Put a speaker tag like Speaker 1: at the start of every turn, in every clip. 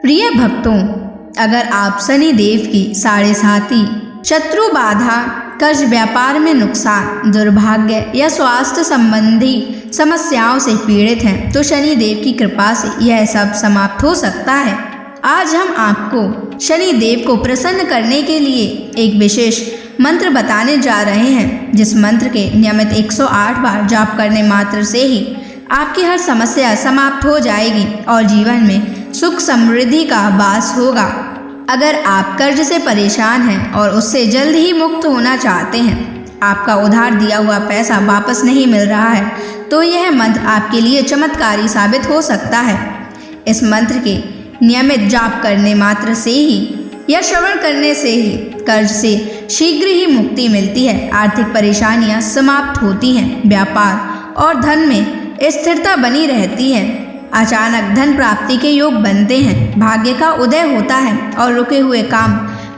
Speaker 1: प्रिय भक्तों, अगर आप शनि देव की साढ़े साती, शत्रु बाधा, कर्ज, व्यापार में नुकसान, दुर्भाग्य या स्वास्थ्य संबंधी समस्याओं से पीड़ित हैं तो शनि देव की कृपा से यह सब समाप्त हो सकता है। आज हम आपको शनि देव को प्रसन्न करने के लिए एक विशेष मंत्र बताने जा रहे हैं, जिस मंत्र के नियमित 108 बार जाप करने मात्र से ही आपकी हर समस्या समाप्त हो जाएगी और जीवन में सुख समृद्धि का वास होगा। अगर आप कर्ज से परेशान हैं और उससे जल्द ही मुक्त होना चाहते हैं, आपका उधार दिया हुआ पैसा वापस नहीं मिल रहा है, तो यह मंत्र आपके लिए चमत्कारी साबित हो सकता है। इस मंत्र के नियमित जाप करने मात्र से ही या श्रवण करने से ही कर्ज से शीघ्र ही मुक्ति मिलती है, आर्थिक परेशानियां समाप्त होती हैं, व्यापार और धन में स्थिरता बनी रहती है, अचानक धन प्राप्ति के योग बनते हैं, भाग्य का उदय होता है और रुके हुए काम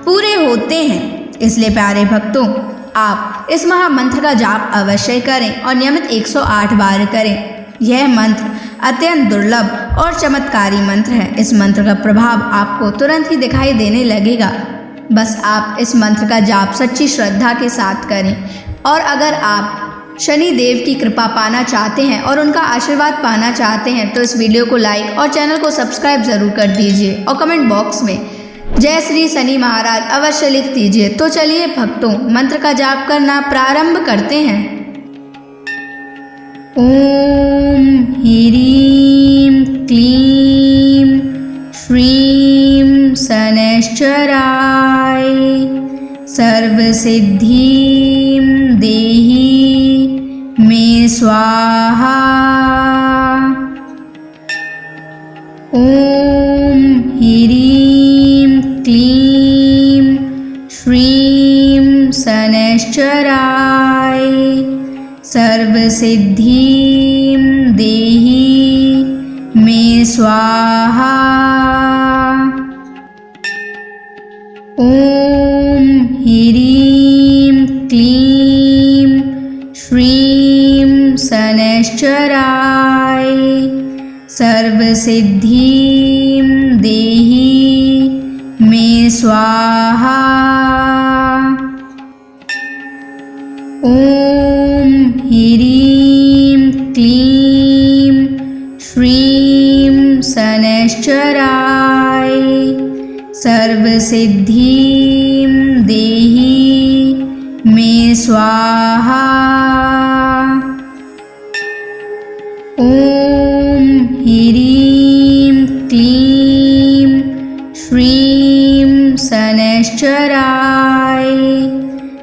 Speaker 1: पूरे होते हैं। इसलिए प्यारे भक्तों, आप इस महामंत्र का जाप अवश्य करें और नियमित 108 बार करें। यह मंत्र अत्यंत दुर्लभ और चमत्कारी मंत्र है। इस मंत्र का प्रभाव आपको तुरंत ही दिखाई देने लगेगा। बस आप इस मंत्र का जाप सच्ची श्रद्धा के साथ करें। और अगर आप शनि देव की कृपा पाना चाहते हैं और उनका आशीर्वाद पाना चाहते हैं तो इस वीडियो को लाइक और चैनल को सब्सक्राइब जरूर कर दीजिए और कमेंट बॉक्स में जय श्री शनि महाराज अवश्य लिख दीजिए। तो चलिए भक्तों, मंत्र का जाप करना प्रारंभ करते हैं। ओम ह्रीं क्लीं श्रीं शनैश्चराय सर्वसिद्धिं देहि मे स्वाहा। ओम ह्रीं क्लीं श्रीं शनैश्चराय सर्वसिद्धिं देहि मे स्वाहा। ओम ह्रीं क्लीं श्रीं शनैश्चराय सर्वसिद्धिं देहि मे स्वाहा। ओम ह्रीं क्लीं श्रीं शनैश्चराय सर्वसिद्धिं देहि मे स्वाहा। ओम ह्रीं क्लीं श्रीं शनैश्चराय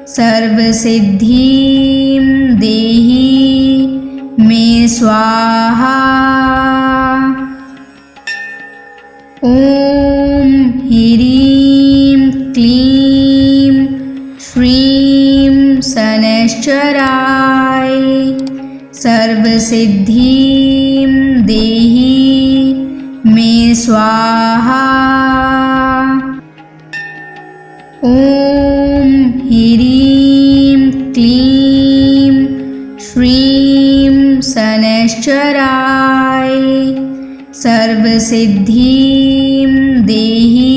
Speaker 1: सर्वसिद्धिं देहि मे स्वाहा। ओम ह्रीं क्लीं श्रीं शनैश्चराय सर्वसिद्धिं देहि मे स्वाहा। ओम ह्रीं क्लीं श्रीं शनैश्चराय सर्वसिद्धिं देहि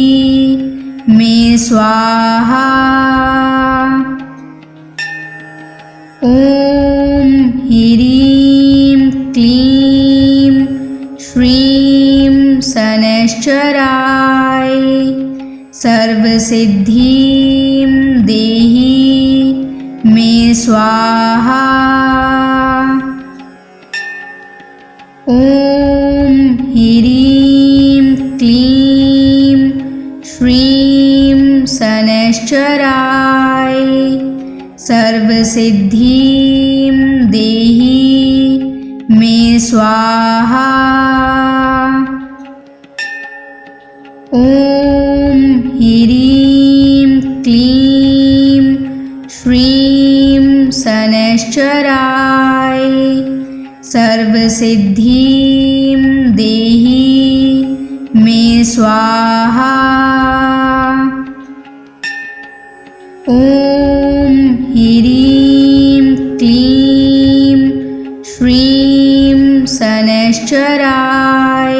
Speaker 1: मे स्वाहा। ओम ह्रीं क्लीं श्रीं शनैश्चराय सर्वसिद्धिं देहि मे स्वाहा। ओम ह्रीं क्लीं श्रीं शनैश्चराय सर्वसिद्धिं देहि मे स्वाहा। ओम ह्रीं क्लीं श्रीं शनैश्चराय सर्वसिद्धिं देहि मे स्वाहा। ओम ह्रीं क्लीं श्रीं शनैश्चराय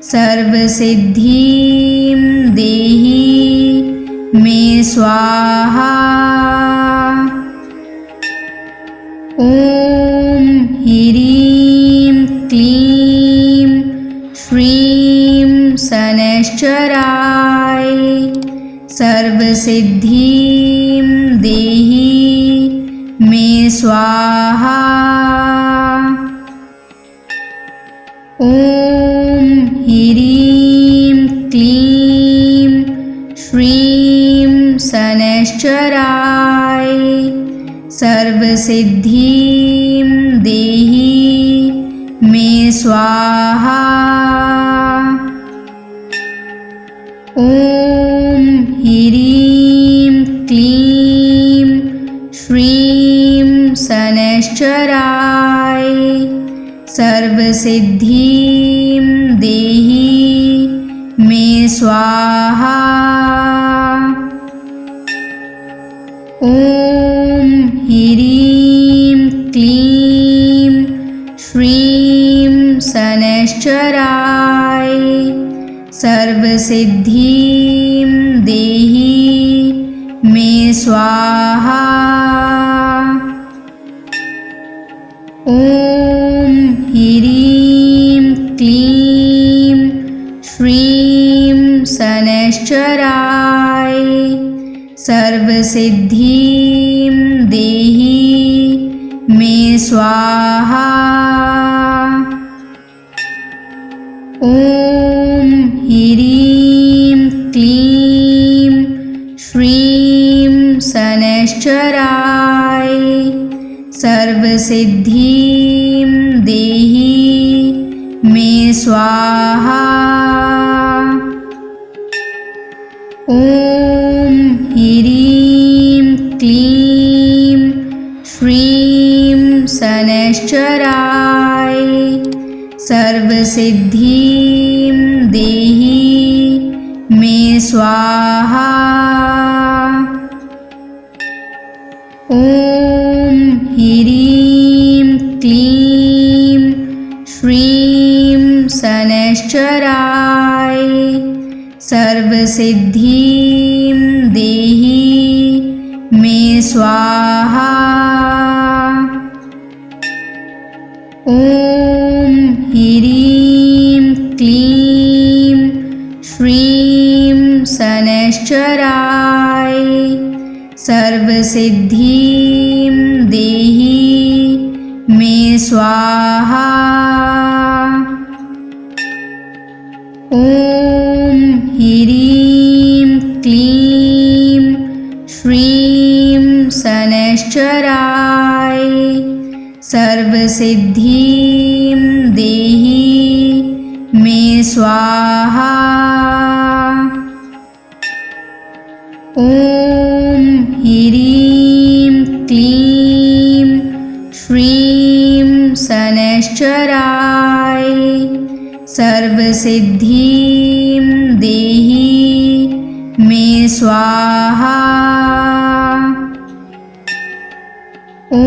Speaker 1: सर्वसिद्धिं सर्वसिद्धिं देहि मे स्वाहा। ॐ ह्रीं क्लीं श्रीं शनैश्चराय सर्वसिद्धिं देहि मे स्वाहा। ॐ ह्रीं क्लीं श्रीं शनैश्चराय सर्वसिद्धिं देहि मे स्वाहा। ॐ ह्रीं क्लीं श्रीं शनैश्चराय सर्वसिद्धिं देहि मे स्वाहा। ॐ ह्रीं क्लीं श्रीं शनैश्चराय सर्वसिद्धिं देहि मे स्वाहा। ॐ ह्रीं क्लीं श्रीं शनैश्चराय सर्वसिद्धिं देहि मे स्वाहा। ॐ ह्रीं क्लीं श्रीं शनैश्चराय सर्वसिद्धिं देहि मे स्वाहा। ॐ ह्रीं क्लीं श्रीं शनैश्चराय सर्वसिद्धिं देहि मे स्वाहा। ॐ ह्रीं क्लीं श्रीं शनैश्चराय सर्वसिद्धिं देहि मे स्वाहा। ॐ ह्रीं क्लीं श्रीं शनैश्चराय सर्वसिद्धिं देहि मे स्वाहा। ॐ ह्रीं क्लीं श्रीं शनैश्चराय सर्वसिद्धिं देहि मे स्वाहा। ॐ ह्रीं क्लीं श्रीं शनैश्चराय सर्वसिद्धिं देहि मे स्वाहा। ॐ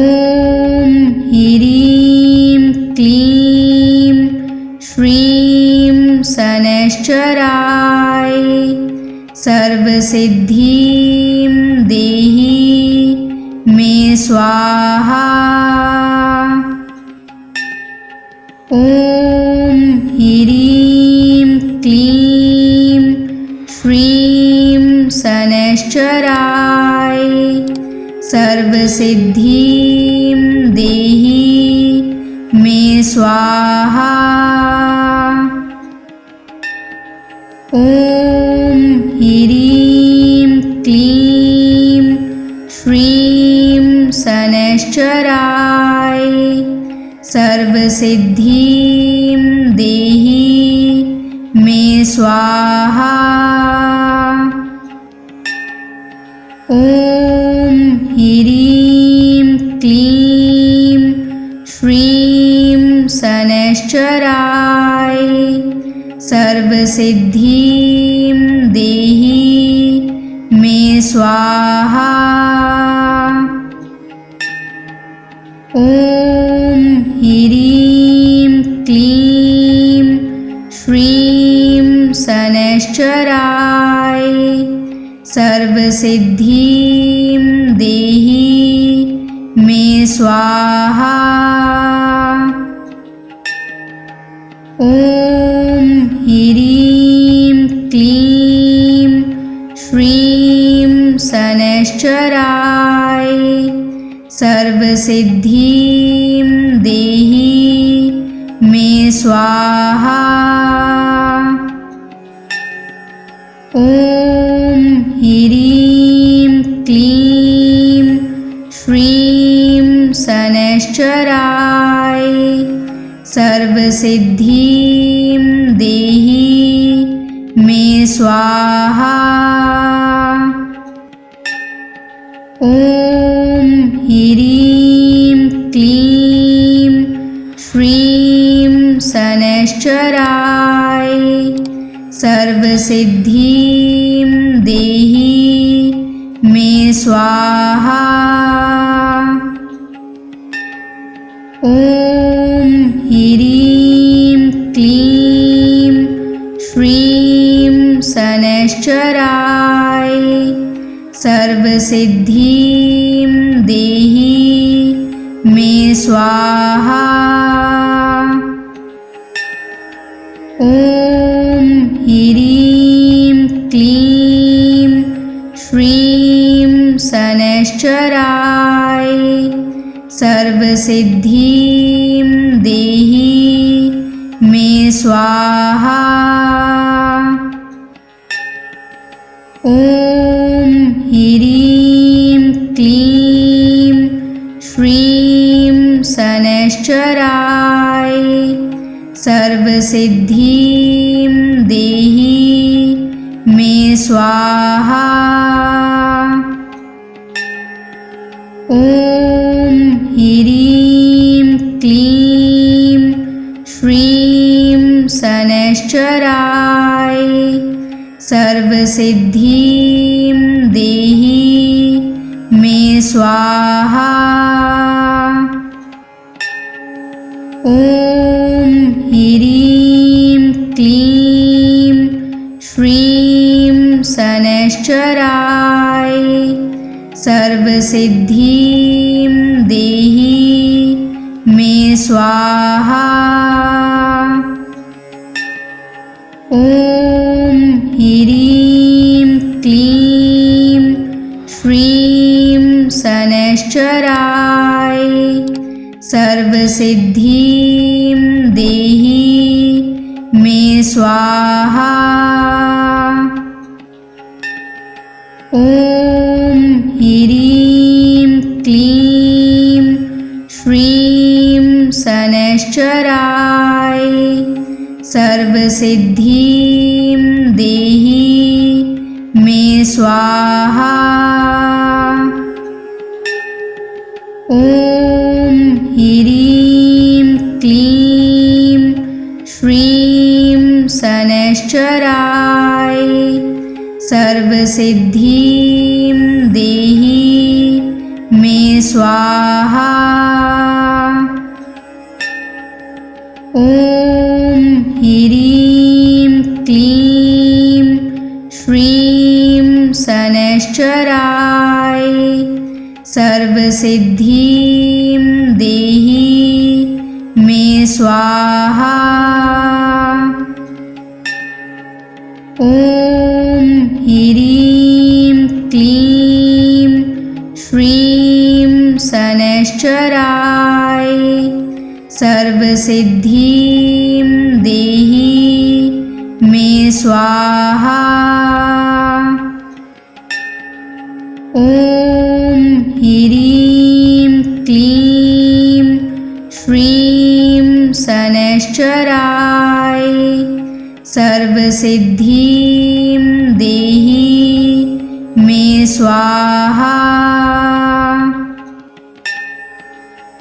Speaker 1: ह्रीं क्लीं श्रीं शनैश्चराय सर्वसिद्धिं देहि मे स्वाहा। ॐ ह्रीं क्लीं श्रीं शनैश्चराय सर्वसिद्धिं देहि मे स्वाहा। ॐ ह्रीं क्लीं श्रीं शनैश्चराय सर्वसिद्धिं देहि मे स्वाहा। ॐ ह्रीं क्लीं श्रीं शनैश्चराय सर्वसिद्धिं देहि मे स्वाहा। ॐ ह्रीं क्लीं श्रीं शनैश्चराय सर्वसिद्धिं देहि मे स्वाहा। ॐ ह्रीं क्लीं श्रीं शनैश्चराय सर्वसिद्धिं देहि मे स्वाहा। ॐ ह्रीं क्लीं श्रीं शनैश्चराय सर्वसिद्धिं देहि मे स्वाहा। ॐ ह्रीं क्लीं श्रीं शनैश्चराय सर्वसिद्धिं देहि मे स्वाहा। ॐ ह्रीं क्लीं श्रीं शनैश्चराय सर्वसिद्धिं देहि मे स्वाहा। ॐ ह्रीं क्लीं श्रीं शनैश्चराय सर्वसिद्धिं देहि मे स्वाहा। ॐ ह्रीं क्लीं श्रीं शनैश्चराय सर्वसिद्धिं देहि मे स्वाहा। ॐ ह्रीं क्लीं श्रीं शनैश्चराय सर्वसिद्धिं देहि मे स्वाहा। ॐ ह्रीं क्लीं श्रीं शनैश्चराय सर्वसिद्धिं देहि मे स्वाहा। ॐ ह्रीं क्लीं श्रीं शनैश्चराय सर्वसिद्धिं देहि मे स्वाहा। ॐ ह्रीं क्लीं श्रीं शनैश्चराय सर्वसिद्धिं देहि मे स्वाहा। ॐ ह्रीं क्लीं श्रीं शनैश्चराय सर्वसिद्धिं देहि मे स्वाहा। ॐ ह्रीं क्लीं श्रीं शनैश्चराय सर्वसिद्धिं देहि मे स्वाहा। ॐ ह्रीं क्लीं श्रीं शनैश्चराय सर्वसिद्धिं देहि मे स्वाहा। ॐ ह्रीं क्लीं श्रीं शनैश्चराय सर्वसिद्धिं देहि मे स्वाहा।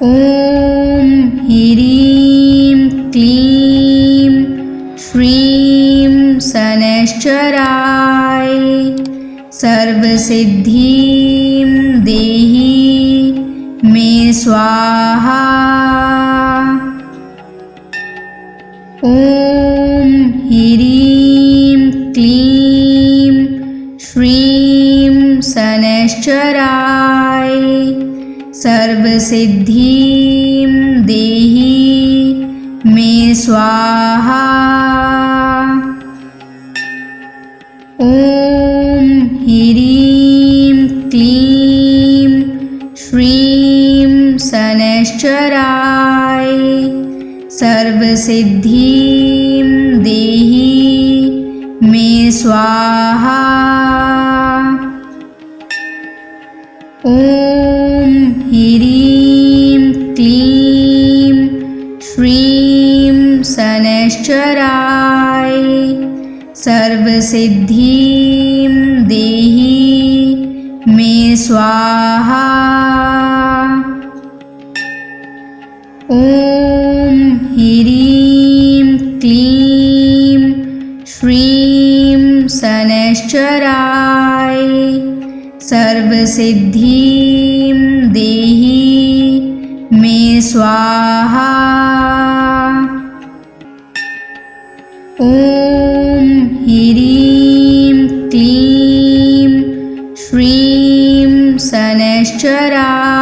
Speaker 1: ॐ ह्रीं क्लीं श्रीं शनैश्चराय सर्वसिद्धिं देहि मे स्वाहा। ॐ ह्रीं क्लीं श्रीं शनैश्चराय सर्वसिद्धिं देहि मे स्वाहा। ॐ ह्रीं क्लीं श्रीं शनैश्चराय सर्वसिद्धिं देहि मे स्वाहा। ॐ ह्रीं क्लीं श्रीं शनैश्चराय सर्वसिद्धिं देहि मे स्वाहा। ॐ ह्रीं क्लीं श्रीं शनैश्चराय सर्वसिद्धिं देहि मे स्वाहा। ॐ ह्रीं क्लीं श्रीं शनैश्चराय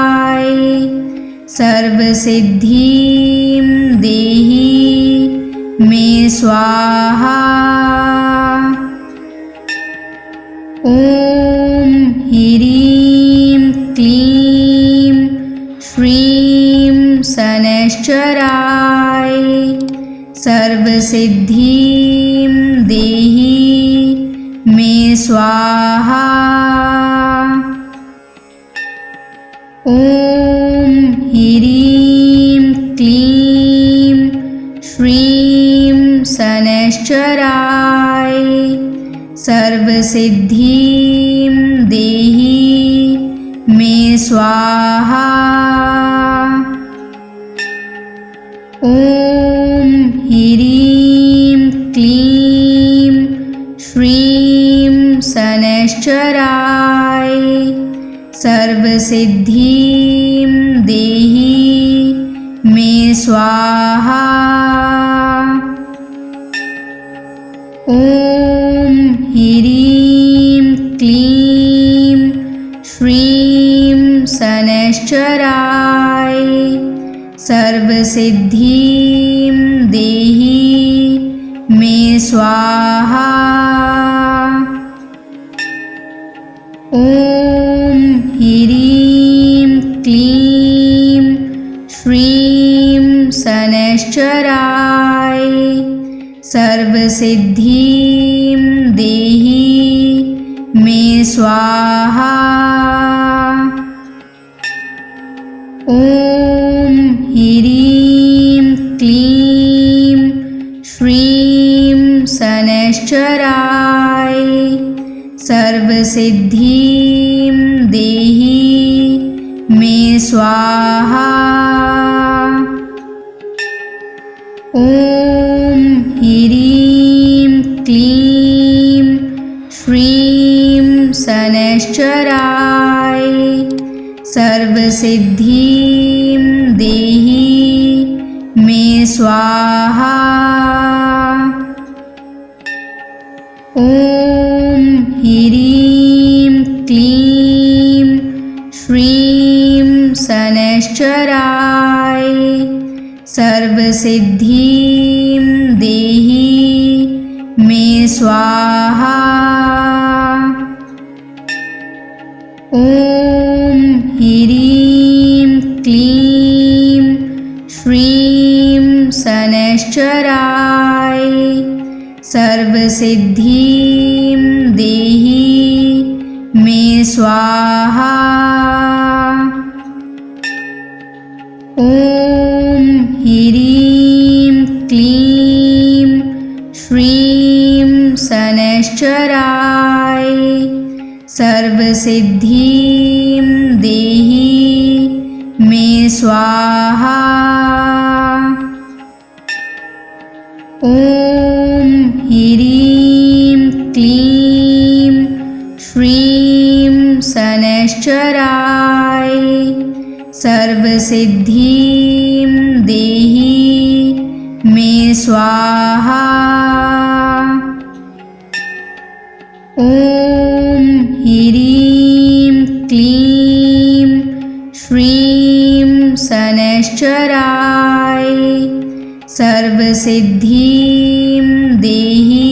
Speaker 1: सर्वसिद्धिं देहि मे स्वाहा। ॐ ह्रीं क्लीं श्रीं शनैश्चराय सर्वसिद्धिं देहि मे स्वाहा। ॐ ह्रीं क्लीं श्रीं शनैश्चराय सर्वसिद्धिं देहि मे स्वाहा। ॐ ह्रीं क्लीं श्रीं शनैश्चराय सर्वसिद्धिं देहि मे स्वाहा। ॐ ह्रीं क्लीं श्रीं शनैश्चराय सर्वसिद्धिं देहि मे स्वाहा। ॐ ह्रीं क्लीं श्रीं शनैश्चराय सर्वसिद्धिं देहि मे स्वाहा। ॐ ह्रीं क्लीं श्रीं शनैश्चराय सर्वसिद्धिं देहि मे स्वाहा। ॐ ह्रीं क्लीं श्रीं शनैश्चराय सर्वसिद्धिं देहि मे स्वाहा। ॐ ह्रीं क्लीं श्रीं शनैश्चराय सर्वसिद्धिं देहि मे स्वाहा। ॐ ह्रीं क्लीं श्रीं शनैश्चराय सर्वसिद्धिं देहि मे स्वाहा। ॐ ह्रीं क्लीं श्रीं शनैश्चराय सर्वसिद्धिं देहि मे स्वाहा। ॐ ह्रीं क्लीं श्रीं शनैश्चराय सर्वसिद्धिं देहि मे स्वाहा। ॐ ॐ ह्रीं क्लीं श्रीं शनैश्चराय सर्वसिद्धिं देहि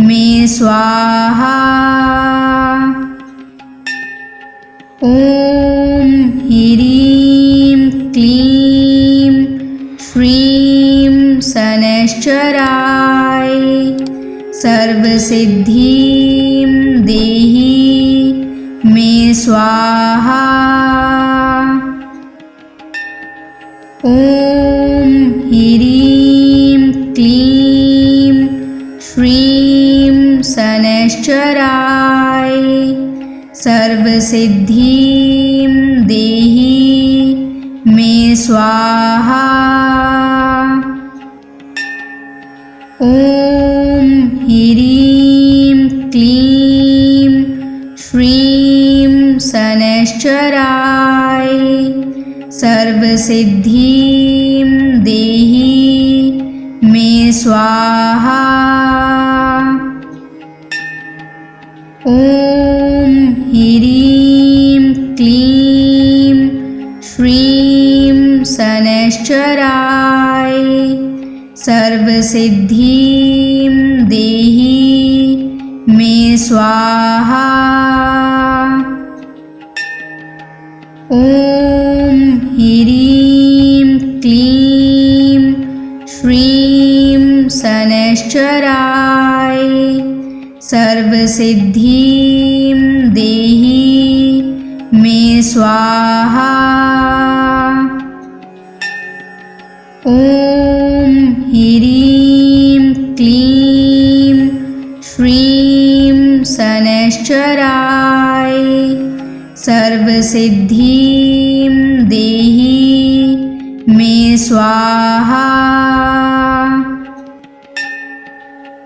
Speaker 1: मे स्वाहा। ॐ ह्रीं क्लीं श्रीं शनैश्चराय सर्वसिद्धिं देहि मे स्वाहा। ॐ ह्रीं क्लीं श्रीं शनैश्चराय सर्वसिद्धिं देहि मे स्वाहा। ॐ ह्रीं क्लीं श्रीं शनैश्चराय सर्वसिद्धिं देहि मे स्वाहा। ॐ ह्रीं क्लीं श्रीं शनैश्चराय सर्वसिद्धिं देहि मे स्वाहा। ॐ ह्रीं क्लीं श्रीं शनैश्चराय सर्वसिद्धिं देहि मे स्वाहा। ॐ ह्रीं क्लीं श्रीं शनैश्चराय सर्वसिद्धिं देहि मे स्वाहा।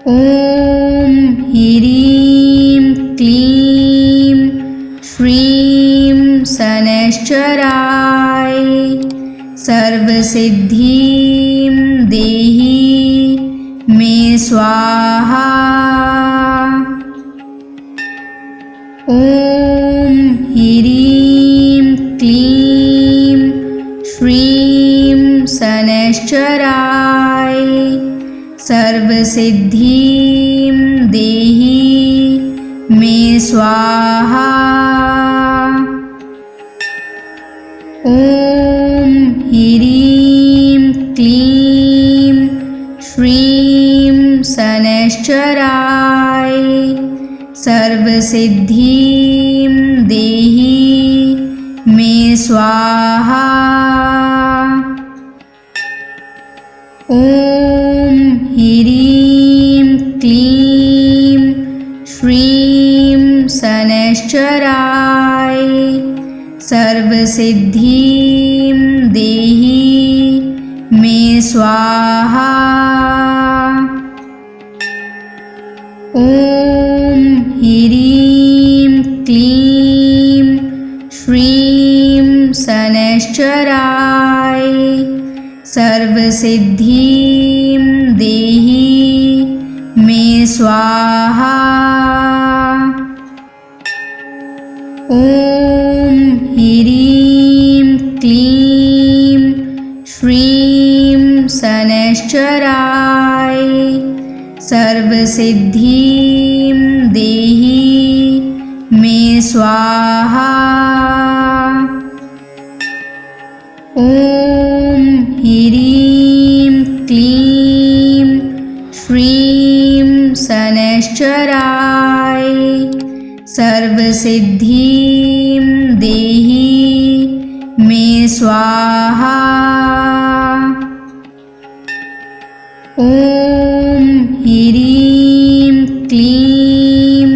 Speaker 1: ॐ ह्रीं क्लीं श्रीं शनैश्चराय सर्वसिद्धिं देहि मे स्वाहा। ॐ ह्रीं क्लीं श्रीं शनैश्चराय सर्वसिद्धिं देहि मे स्वाहा। ॐ ह्रीं क्लीं श्रीं शनैश्चराय सर्वसिद्धिं देहि मे स्वाहा। ॐ ह्रीं क्लीं श्रीं शनैश्चराय सर्वसिद्धिं देहि मे स्वाहा। ॐ ह्रीं क्लीं श्रीं शनैश्चराय सर्वसिद्धिं देहि मे स्वाहा। ॐ ह्रीं क्लीं श्रीं शनैश्चराय सर्वसिद्धिं देहि मे स्वाहा। ॐ ह्रीं क्लीं श्रीं शनैश्चराय सर्वसिद्धिं देहि मे स्वाहा। ॐ ह्रीं क्लीं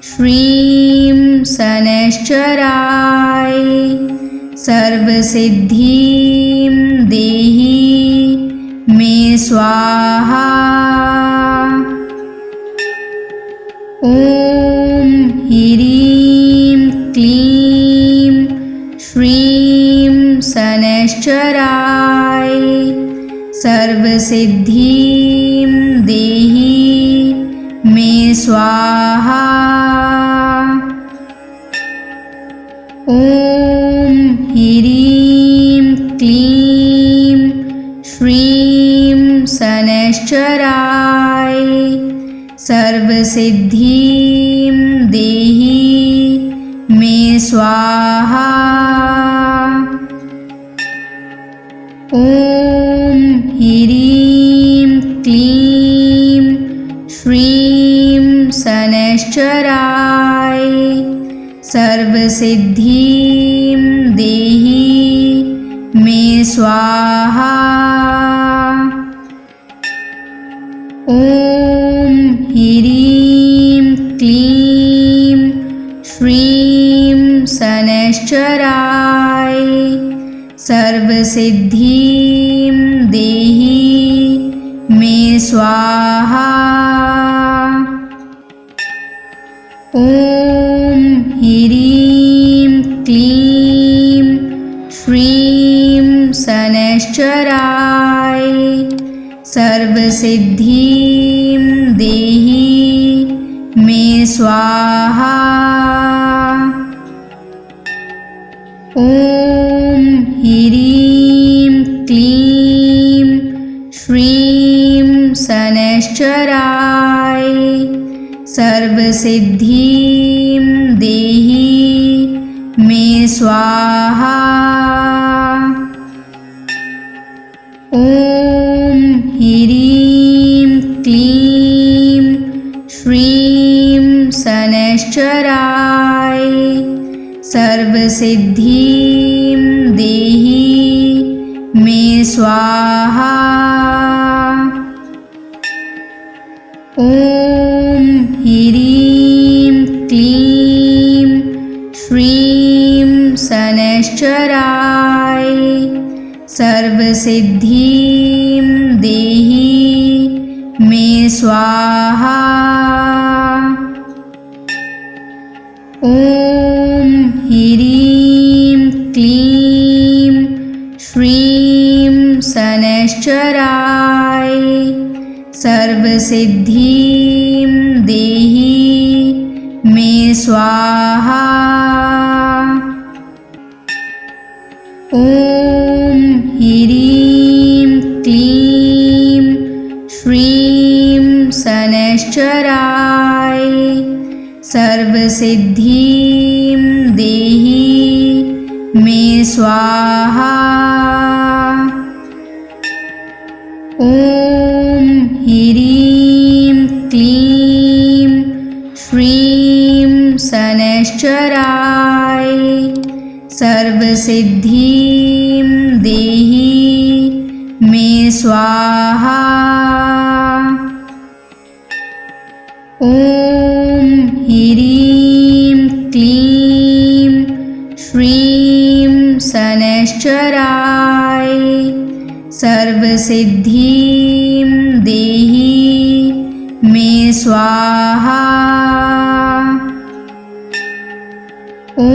Speaker 1: श्रीं शनैश्चराय सर्वसिद्धिं देहि मे स्वाहा। ॐ ह्रीं क्लीं श्रीं शनैश्चराय सर्वसिद्धिं देहि मे स्वाहा। ॐ ह्रीं क्लीं श्रीं शनैश्चराय सर्वसिद्धिं देहि मे स्वाहा। ॐ ह्रीं क्लीं श्रीं शनैश्चराय सर्वसिद्धिं देहि मे स्वाहा। ॐ ह्रीं क्लीं श्रीं शनैश्चराय सर्वसिद्धिं देहि मे स्वाहा। ॐ ह्रीं क्लीं श्रीं शनैश्चराय सर्वसिद्धिं देहि मे स्वाहा। ॐ ह्रीं क्लीं श्रीं शनैश्चराय सर्वसिद्धिं देहि मे स्वाहा। ॐ ह्रीं क्लीं श्रीं शनैश्चराय सर्वसिद्धिं देहि मे स्वाहा। ॐ ह्रीं क्लीं श्रीं शनैश्चराय सर्वसिद्धिं देहि मे स्वाहा। ॐ ह्रीं क्लीं श्रीं शनैश्चराय सर्वसिद्धिं देहि मे स्वाहा। ॐ ह्रीं क्लीं श्रीं शनैश्चराय सर्वसिद्धिं देहि मे स्वाहा। ॐ ह्रीं क्लीं श्रीं शनैश्चराय सर्वसिद्धिं देहि मे स्वाहा। ॐ ह्रीं क्लीं श्रीं शनैश्चराय सर्वसिद्धिं देहि मे स्वाहा। ॐ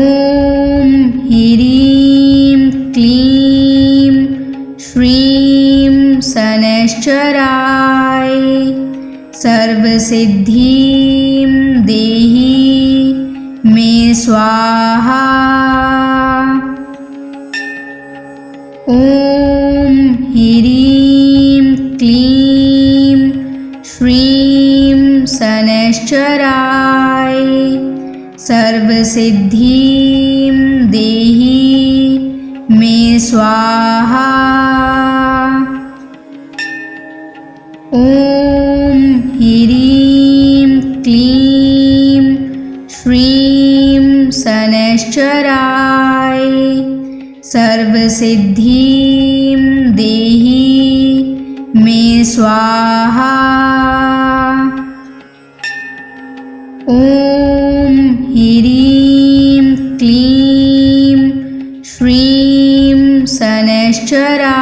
Speaker 1: ह्रीं क्लीं श्रीं शनैश्चराय सर्वसिद्धिं देहि मे स्वाहा। ॐ ह्रीं क्लीं श्रीं शनैश्चराय सर्वसिद्धिं देहि मे स्वाहा। ॐ ह्रीं क्लीं श्रीं शनैश्चराय सर्वसिद्धिं देहि मे स्वाहा। ॐ ह्रीं क्लीं श्रीं शनैश्चराय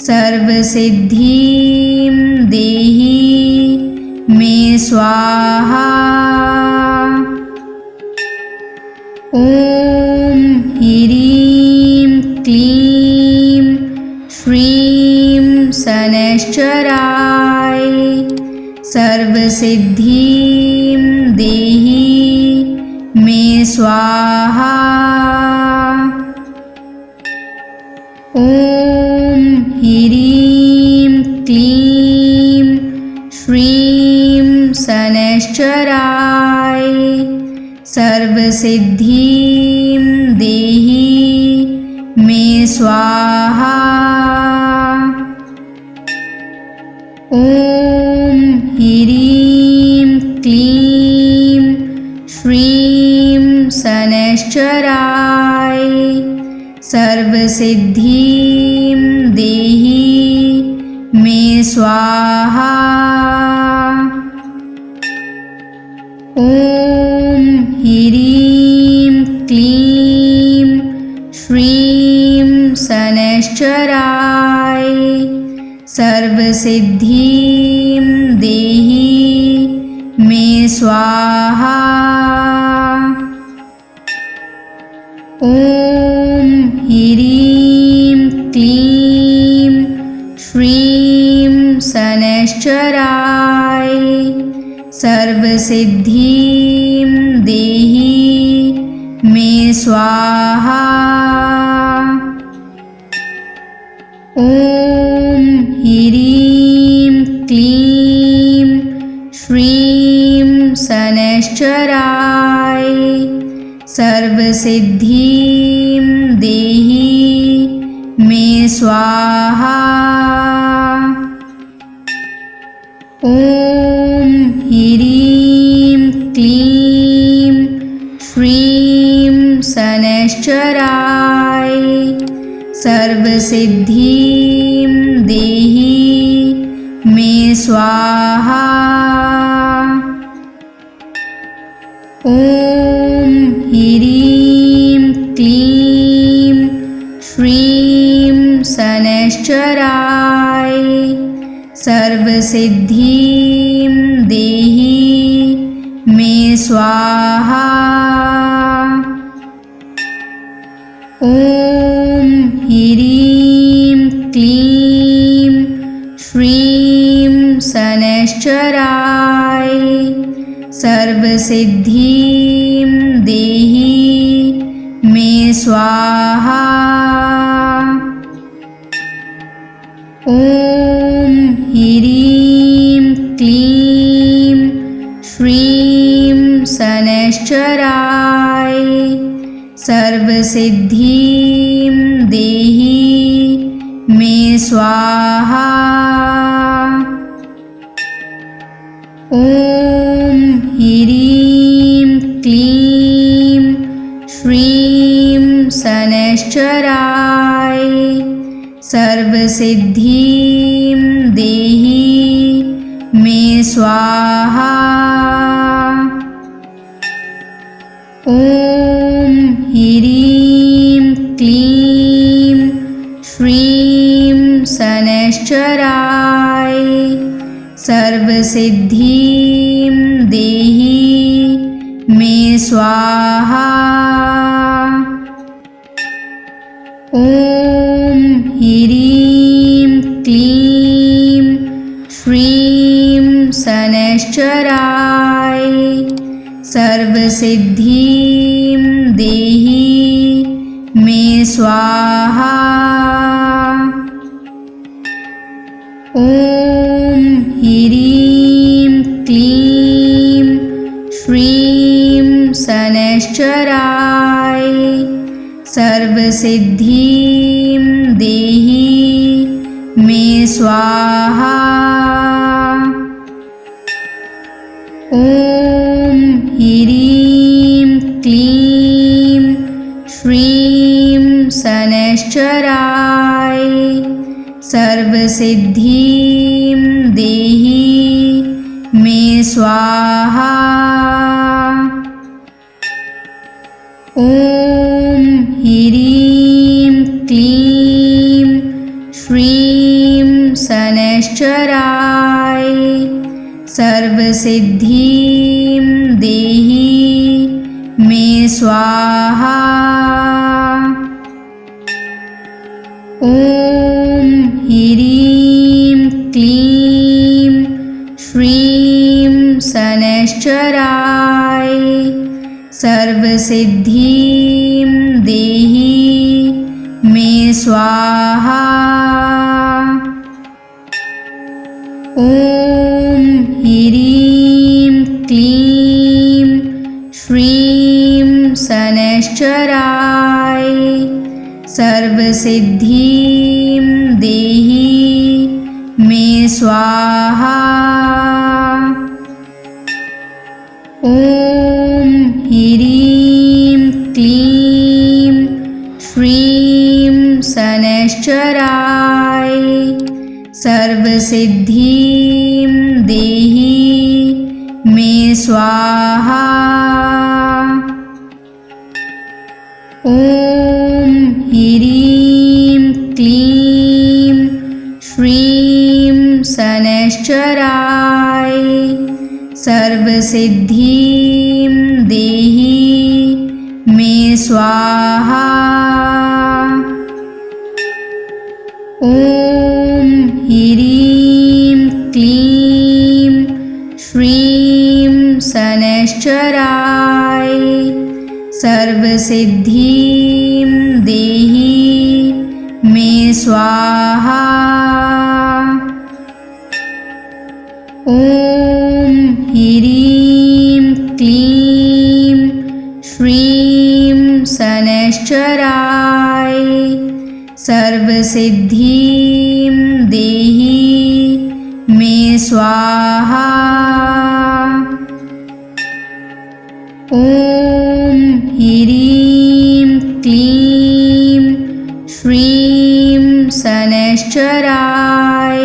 Speaker 1: सर्वसिद्धिं देहि मे स्वाहा। ॐ ह्रीं क्लीं श्रीं शनैश्चराय सर्वसिद्धिं देहि मे स्वाहा। ॐ ह्रीं क्लीं श्रीं शनैश्चराय सर्वसिद्धिं देहि मे स्वाहा। ॐ ह्रीं क्लीं श्रीं शनैश्चराय सर्वसिद्धिं देहि मे स्वाहा। ॐ ह्रीं क्लीं श्रीं शनैश्चराय सर्वसिद्धिं देहि मे स्वाहा। ॐ ह्रीं क्लीं श्रीं शनैश्चराय सर्वसिद्धिं देहि मे स्वाहा। ॐ ह्रीं क्लीं श्रीं शनैश्चराय सर्वसिद्धिं देहि मे स्वाहा। ॐ ह्रीं क्लीं श्रीं शनैश्चराय सर्वसिद्धिं देहि मे स्वाहा। ॐ ह्रीं क्लीं श्रीं शनैश्चराय सर्वसिद्धिं देहि मे स्वाहा। ॐ ह्रीं क्लीं श्रीं शनैश्चराय सर्वसिद्धिं देहि मे स्वाहा। ॐ ह्रीं क्लीं श्रीं शनैश्चराय सर्वसिद्धिं देहि मे स्वाहा। ॐ ह्रीं क्लीं श्रीं शनैश्चराय सर्वसिद्धिं देहि मे स्वाहा। ॐ ह्रीं क्लीं श्रीं शनैश्चराय सर्वसिद्धिं देहि मे स्वाहा। ॐ ह्रीं क्लीं श्रीं शनैश्चराय सर्वसिद्धिं देहि मे स्वाहा। ॐ ह्रीं क्लीं श्रीं शनैश्चराय सर्वसिद्धिं देहि मे स्वाहा। ॐ ह्रीं क्लीं श्रीं शनैश्चराय सर्वसिद्धिं देहि मे स्वाहा। ॐ ह्रीं क्लीं श्रीं शनैश्चराय सर्वसिद्धिं देहि मे स्वाहा। ॐ ह्रीं क्लीं श्रीं शनैश्चराय सर्वसिद्धिं देहि मे स्वाहा। ॐ ह्रीं क्लीं श्रीं शनैश्चराय सर्वसिद्धिं देहि मे स्वाहा। ॐ ह्रीं क्लीं श्रीं शनैश्चराय सर्वसिद्धिं देहि मे स्वाहा। ॐ ह्रीं क्लीं श्रीं शनैश्चराय सर्वसिद्धिं देहि मे स्वाहा। ॐ ह्रीं क्लीं श्रीं शनैश्चराय सर्वसिद्धिं देहि मे स्वाहा। ॐ ह्रीं क्लीं श्रीं शनैश्चराय सर्वसिद्धिं देहि मे स्वाहा। ॐ ह्रीं क्लीं श्रीं शनैश्चराय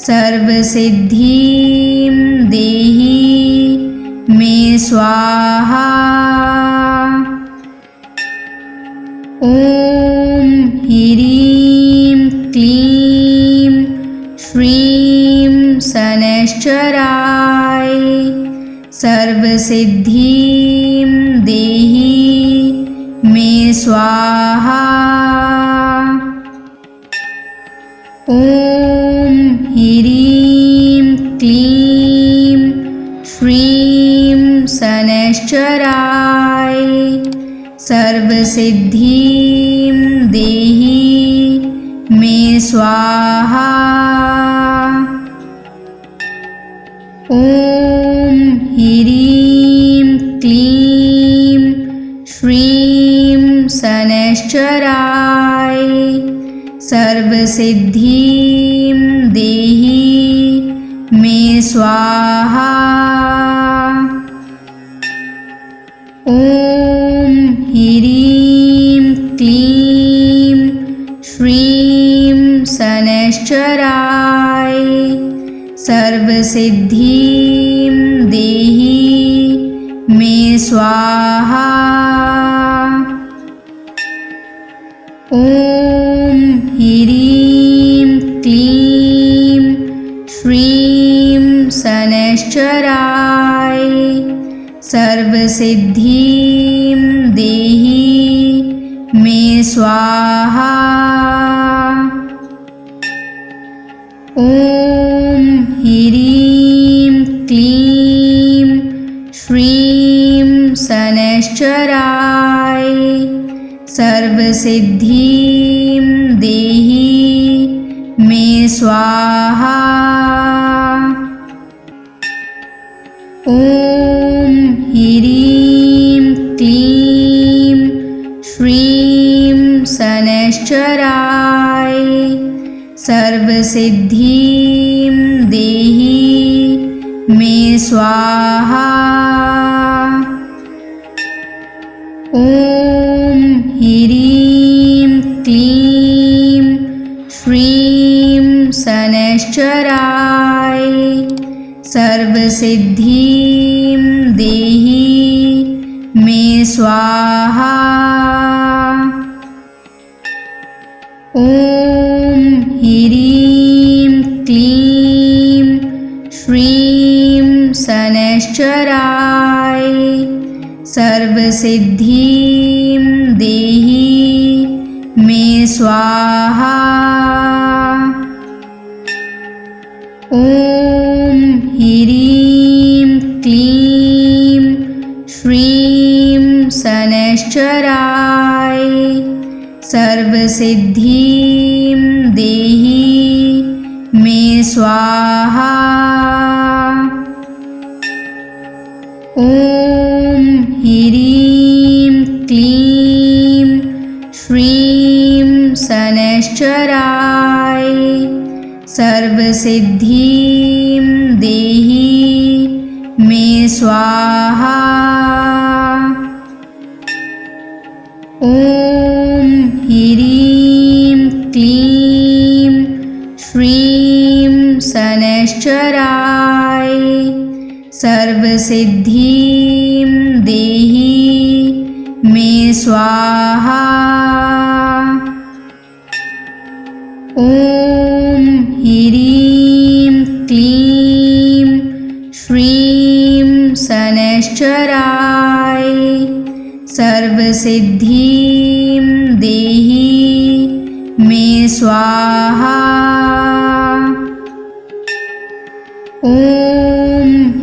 Speaker 1: सर्वसिद्धिं देहि मे स्वाहा। ॐ ह्रीं क्लीं श्रीं शनैश्चराय सर्वसिद्धिं देहि मे स्वाहा। ॐ ह्रीं क्लीं श्रीं शनैश्चराय सर्वसिद्धिं देहि मे स्वाहा। ॐ ह्रीं क्लीं श्रीं शनैश्चराय सर्वसिद्धिं देहि मे स्वाहा। ॐ ह्रीं क्लीं श्रीं शनैश्चराय सर्वसिद्धिं देहि मे स्वाहा। ॐ ह्रीं क्लीं श्रीं शनैश्चराय सर्वसिद्धिं देहि मे स्वाहा। ॐ ह्रीं क्लीं श्रीं शनैश्चराय सर्वसिद्धिं देहि मे स्वाहा। ॐ ह्रीं क्लीं श्रीं शनैश्चराय सर्वसिद्धिं देहि मे स्वाहा। ॐ ह्रीं क्लीं श्रीं शनैश्चराय सर्वसिद्धिं देहि मे स्वाहा। ॐ ह्रीं क्लीं श्रीं शनैश्चराय सर्वसिद्धिं देहि मे स्वाहा। ॐ ह्रीं क्लीं सर्वसिद्धिं देहि मे स्वाहा। ॐ ह्रीं क्लीं श्रीं शनैश्चराय सर्वसिद्धिं देहि मे स्वाहा। ॐ ह्रीं क्लीं श्रीं शनैश्चराय सर्वसिद्धिं देहि मे स्वाहा। ॐ ह्रीं क्लीं श्रीं शनैश्चराय सर्वसिद्धिं देहि मे स्वाहा। ॐ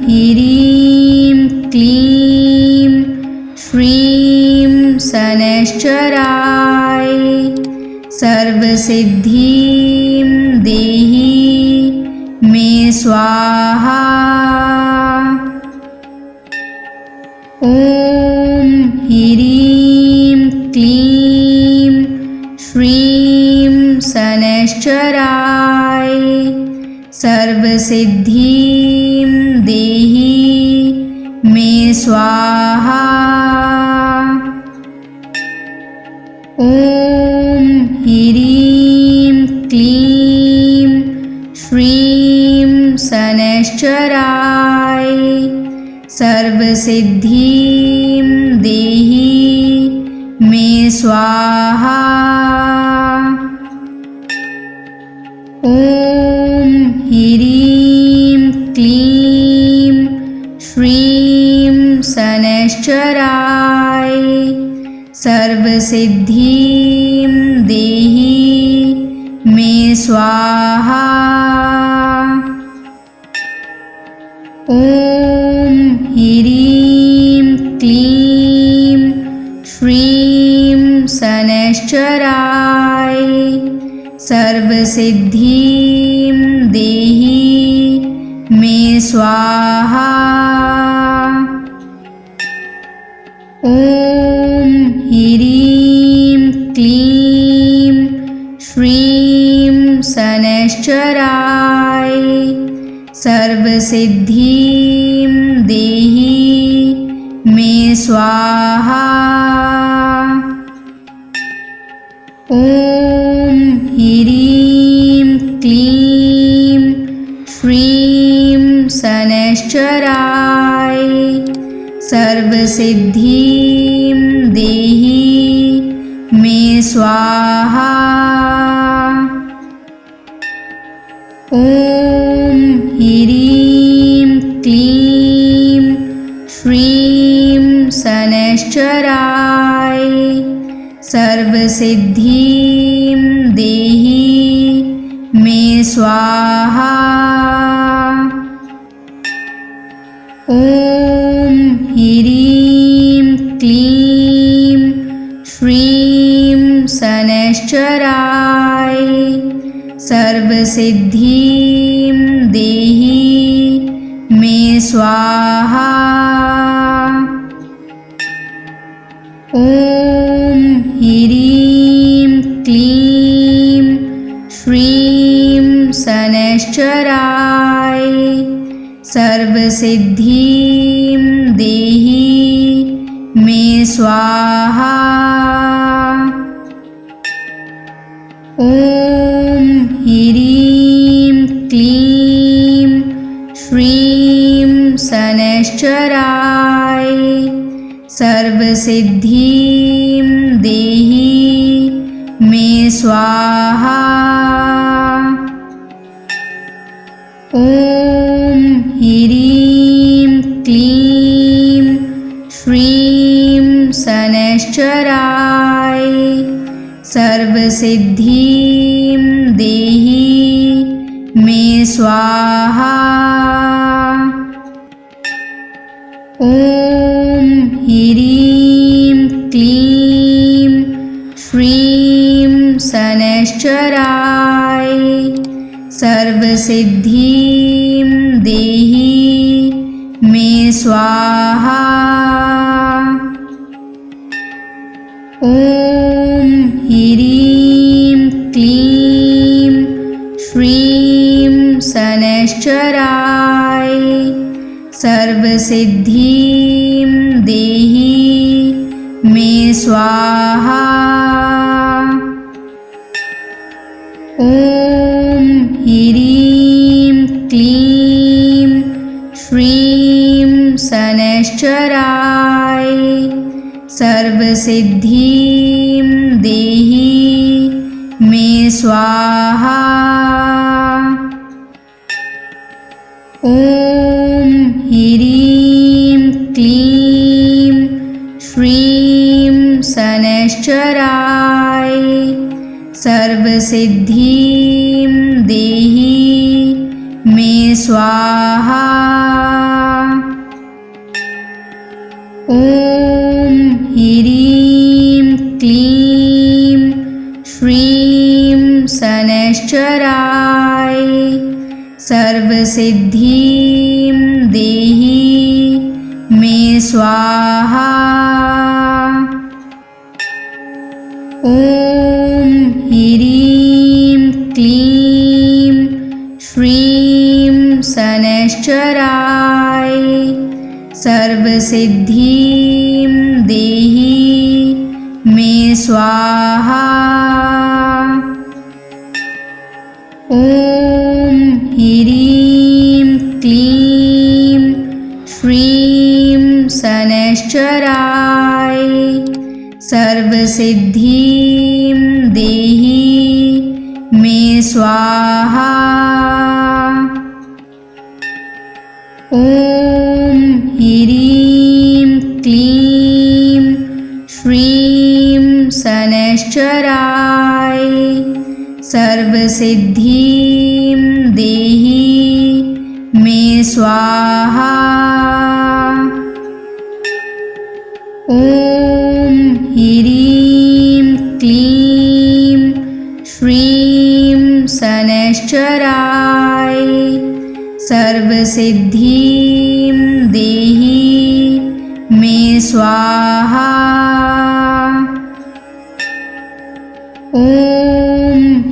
Speaker 1: ह्रीं क्लीं श्रीं शनैश्चराय सर्वसिद्धिं देहि मे स्वाहा। ॐ ह्रीं क्लीं श्रीं शनैश्चराय सर्वसिद्धिं देहि मे स्वाहा। ॐ ह्रीं क्लीं श्रीं शनैश्चराय सर्वसिद्धिं देहि मे स्वाहा। ॐ ह्रीं क्लीं श्रीं शनैश्चराय सर्वसिद्धिं देहि मे स्वाहा। ॐ ह्रीं क्लीं श्रीं शनैश्चराय सर्वसिद्धिं देहि मे स्वाहा। ॐ ह्रीं क्लीं श्रीं शनैश्चराय सर्वसिद्धिं देहि मे स्वाहा। ॐ ह्रीं क्लीं श्रीं शनैश्चराय सर्वसिद्धिं देहि मे स्वाहा। ॐ ह्रीं क्लीं श्रीं शनैश्चराय सर्वसिद्धिं देहि मे स्वाहा। ॐ ह्रीं क्लीं श्रीं शनैश्चराय सर्वसिद्धिं देहि मे स्वाहा। ॐ ह्रीं क्लीं श्रीं शनैश्चराय सर्वसिद्धिं देहि मे स्वाहा। ॐ ह्रीं क्लीं श्रीं शनैश्चराय सर्वसिद्धिं देहि मे स्वाहा। ॐ ह्रीं क्लीं श्रीं शनैश्चराय सर्वसिद्धिं देहि मे स्वाहा। ॐ ह्रीं क्लीं श्रीं शनैश्चराय सर्वसिद्धिं देहि मे स्वाहा। ॐ ह्रीं क्लीं श्रीं शनैश्चराय सर्वसिद्धिं देहि मे स्वाहा। ॐ ह्रीं क्लीं श्रीं शनैश्चराय सर्वसिद्धिं देहि मे स्वाहा। ॐ ह्रीं क्लीं श्रीं शनैश्चराय सर्वसिद्धिं देहि मे स्वाहा। ॐ ह्रीं क्लीं श्रीं शनैश्चराय सर्वसिद्धिं देहि मे स्वाहा। ॐ ह्रीं क्लीं श्रीं शनैश्चराय सर्वसिद्धिं देहि मे स्वाहा। ॐ ह्रीं क्लीं श्रीं शनैश्चराय सर्वसिद्धिं देहि मे स्वाहा। ॐ ह्रीं क्लीं श्रीं शनैश्चराय सर्वसिद्धिं देहि मे स्वाहा। ॐ ह्रीं क्लीं श्रीं शनैश्चराय सर्वसिद्धिं देहि मे स्वाहा। ॐ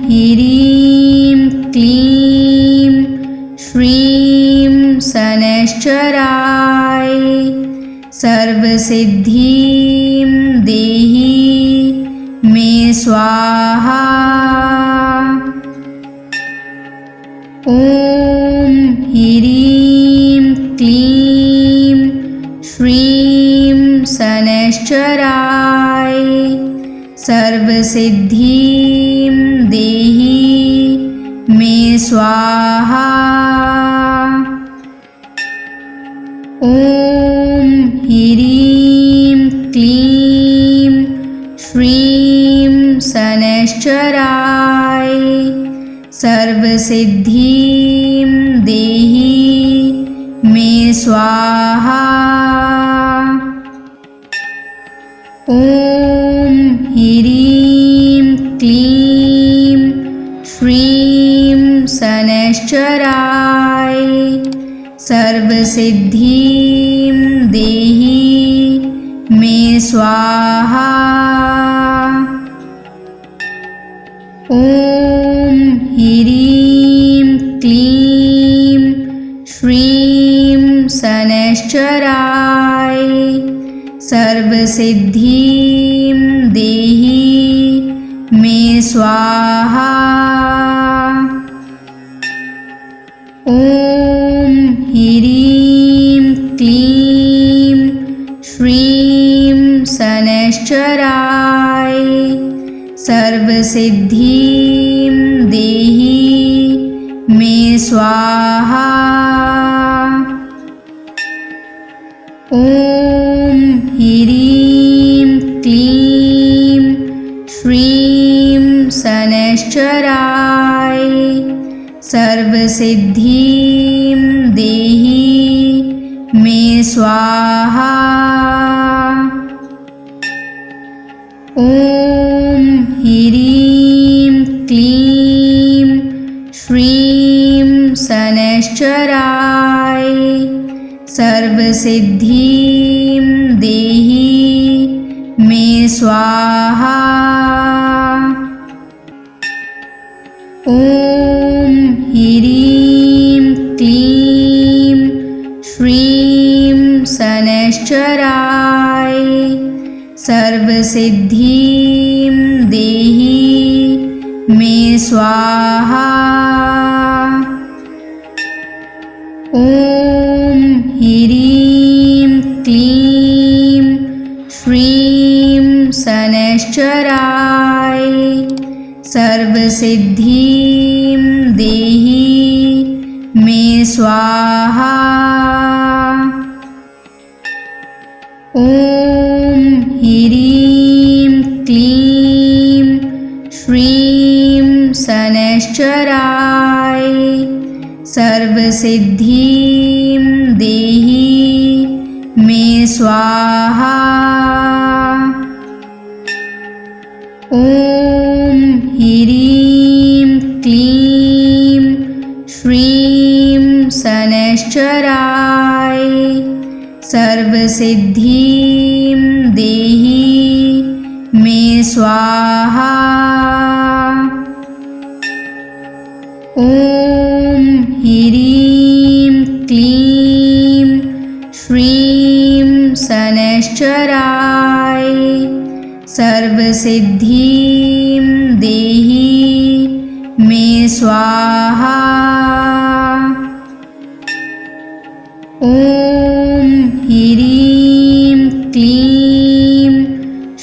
Speaker 1: ह्रीं क्लीं श्रीं शनैश्चराय सर्वसिद्धिं देहि मे स्वाहा। ॐ ह्रीं क्लीं श्रीं शनैश्चराय सर्वसिद्धिं देहि मे स्वाहा। ॐ ह्रीं क्लीं श्रीं शनैश्चराय सर्वसिद्धिं देहि मे स्वाहा। ॐ ह्रीं क्लीं श्रीं शनैश्चराय सर्वसिद्धिं देहि मे स्वाहा। ॐ ह्रीं क्लीं श्रीं शनैश्चराय सर्वसिद्धिं देहि मे स्वाहा। ॐ ह्रीं क्लीं श्रीं शनैश्चराय सर्वसिद्धिं देहि मे स्वाहा। ॐ ह्रीं क्लीं श्रीं शनैश्चराय सर्वसिद्धिं देहि मे स्वाहा। ॐ ह्रीं क्लीं श्रीं शनैश्चराय सर्वसिद्धिं देहि मे स्वाहा। ॐ ह्रीं क्लीं श्रीं शनैश्चराय सर्वसिद्धिं देहि मे स्वाहा। ॐ ह्रीं क्लीं श्रीं शनैश्चराय सर्वसिद्धिं देहि मे स्वाहा। ॐ ह्रीं क्लीं श्रीं शनैश्चराय सर्वसिद्धिं देहि मे स्वाहा। ॐ ह्रीं क्लीं श्रीं शनैश्चराय सर्वसिद्धिं देहि मे स्वाहा। ॐ ह्रीं क्लीं श्रीं शनैश्चराय सर्वसिद्धिं देहि मे स्वाहा। ॐ ह्रीं क्लीं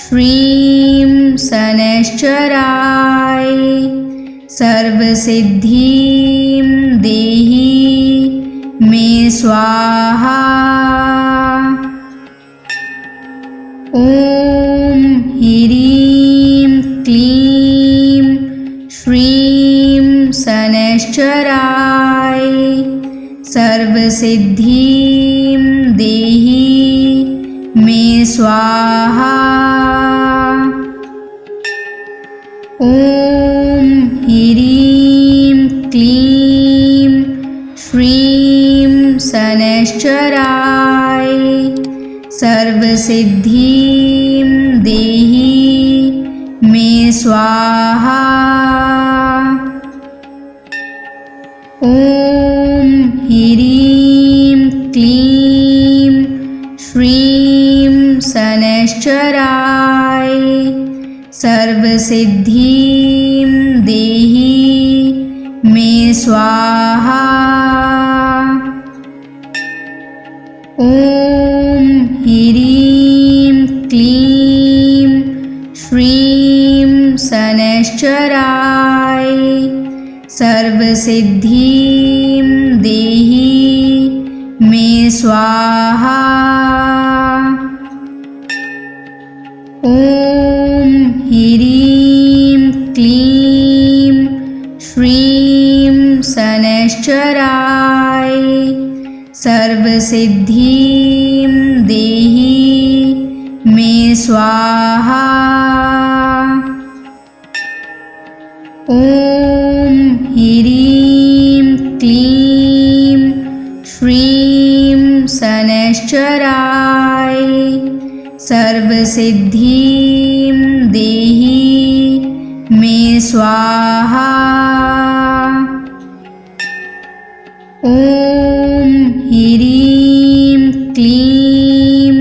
Speaker 1: श्रीं शनैश्चराय सर्वसिद्धिं देहि मे स्वाहा। ॐ ह्रीं क्लीं श्रीं शनैश्चराय सर्वसिद्धिं देहि मे स्वाहा। ॐ ह्रीं क्लीं श्रीं शनैश्चराय सर्वसिद्धिं देहि मे स्वाहा। ॐ ह्रीं क्लीं श्रीं शनैश्चराय सर्वसिद्धिं देहि मे स्वाहा। ॐ ह्रीं क्लीं श्रीं शनैश्चराय सर्वसिद्धिं देहि मे स्वाहा। ॐ ह्रीं क्लीं श्रीं शनैश्चराय सर्वसिद्धिं देहि मे स्वाहा। ॐ ह्रीं क्लीं श्रीं शनैश्चराय सर्वसिद्धिं देहि मे स्वाहा। ॐ ह्रीं क्लीं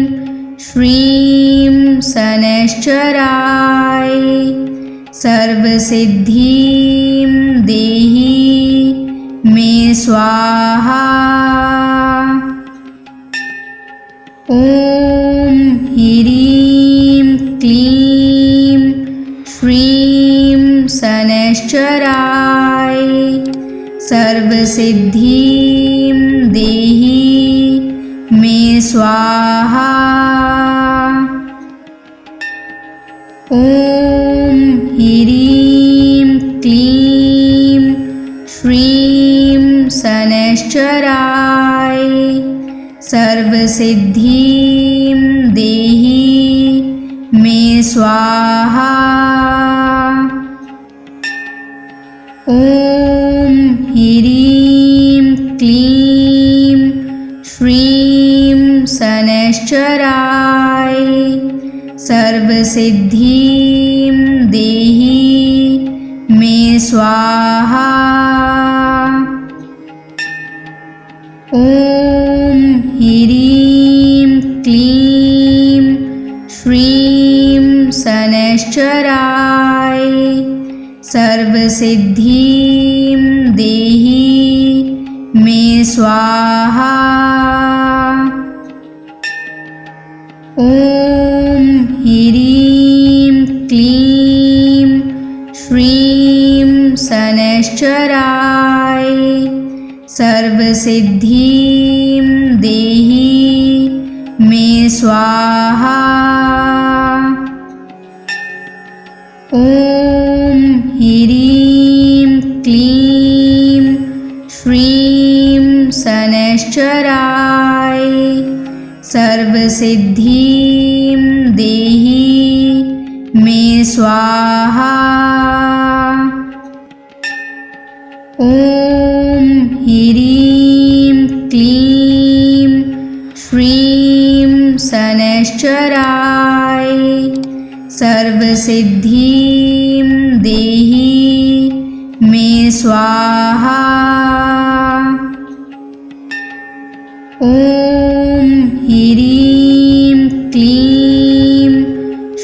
Speaker 1: श्रीं शनैश्चराय सर्वसिद्धिं देहि मे स्वाहा। ॐ ह्रीं क्लीं श्रीं शनैश्चराय सर्वसिद्धिं देहि मे स्वाहा। ॐ ह्रीं क्लीं श्रीं शनैश्चराय सर्वसिद्धिं देहि मे स्वाहा। ॐ ॐ ह्रीं क्लीं श्रीं शनैश्चराय सर्वसिद्धिं देहि मे स्वाहा। ॐ ह्रीं क्लीं श्रीं शनैश्चराय सर्वसिद्धिं देहि मे स्वाहा। ॐ ह्रीं क्लीं श्रीं शनैश्चराय सर्वसिद्धिं देहि मे स्वाहा। ॐ ह्रीं क्लीं श्रीं शनैश्चराय सर्वसिद्धिं देहि मे स्वाहा। ॐ ह्रीं क्लीं श्रीं शनैश्चराय सर्वसिद्धिं देहि मे स्वाहा। ॐ ह्रीं क्लीं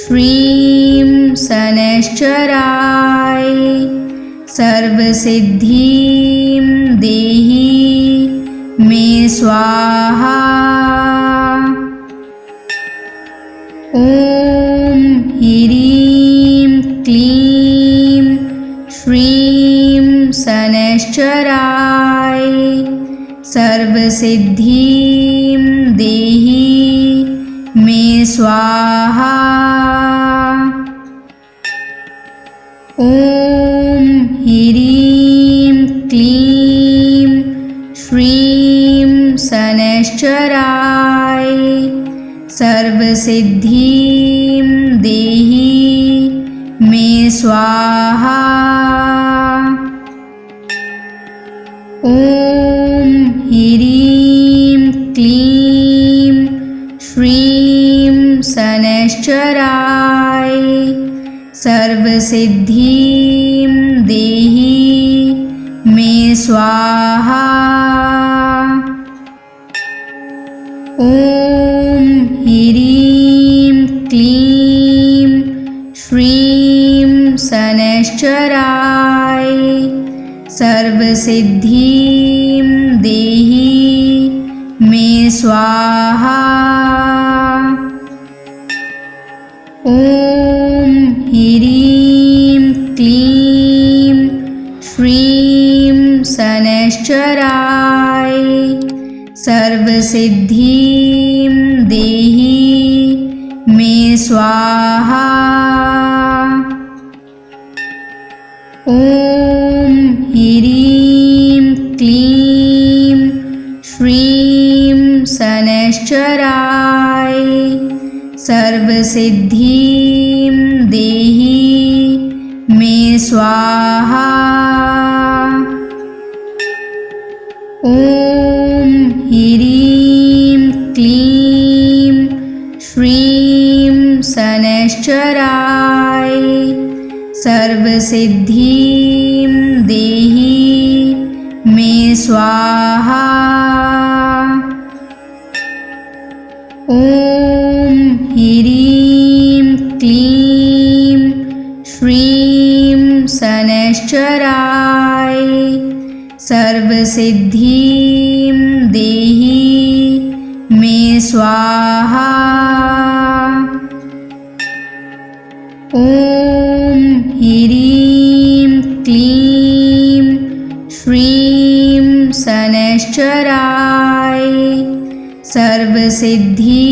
Speaker 1: श्रीं शनैश्चराय सर्वसिद्धिं देहि मे स्वाहा। ॐ ह्रीं क्लीं श्रीं शनैश्चराय सर्वसिद्धिं देहि मे स्वाहा। ॐ ह्रीं क्लीं श्रीं शनैश्चराय सर्वसिद्धिं देहि मे स्वाहा। ॐ ह्रीं क्लीं श्रीं शनैश्चराय सर्वसिद्धिं देहि मे स्वाहा। ॐ ह्रीं क्लीं श्रीं शनैश्चराय सर्वसिद्धिं देहि मे स्वाहा। ॐ ह्रीं क्लीं श्रीं शनैश्चराय सर्वसिद्धिं देहि मे स्वाहा। ॐ ह्रीं क्लीं श्रीं शनैश्चराय सर्वसिद्धिं देहि मे स्वाहा। ॐ ह्रीं क्लीं श्रीं शनैश्चराय सर्वसिद्धिं देहि मे स्वाहा। ॐ ह्रीं क्लीं श्रीं शनैश्चराय सर्वसिद्धिं देहि मे स्वाहा। ॐ ह्रीं क्लीं श्रीं शनैश्चराय सर्वसिद्धिं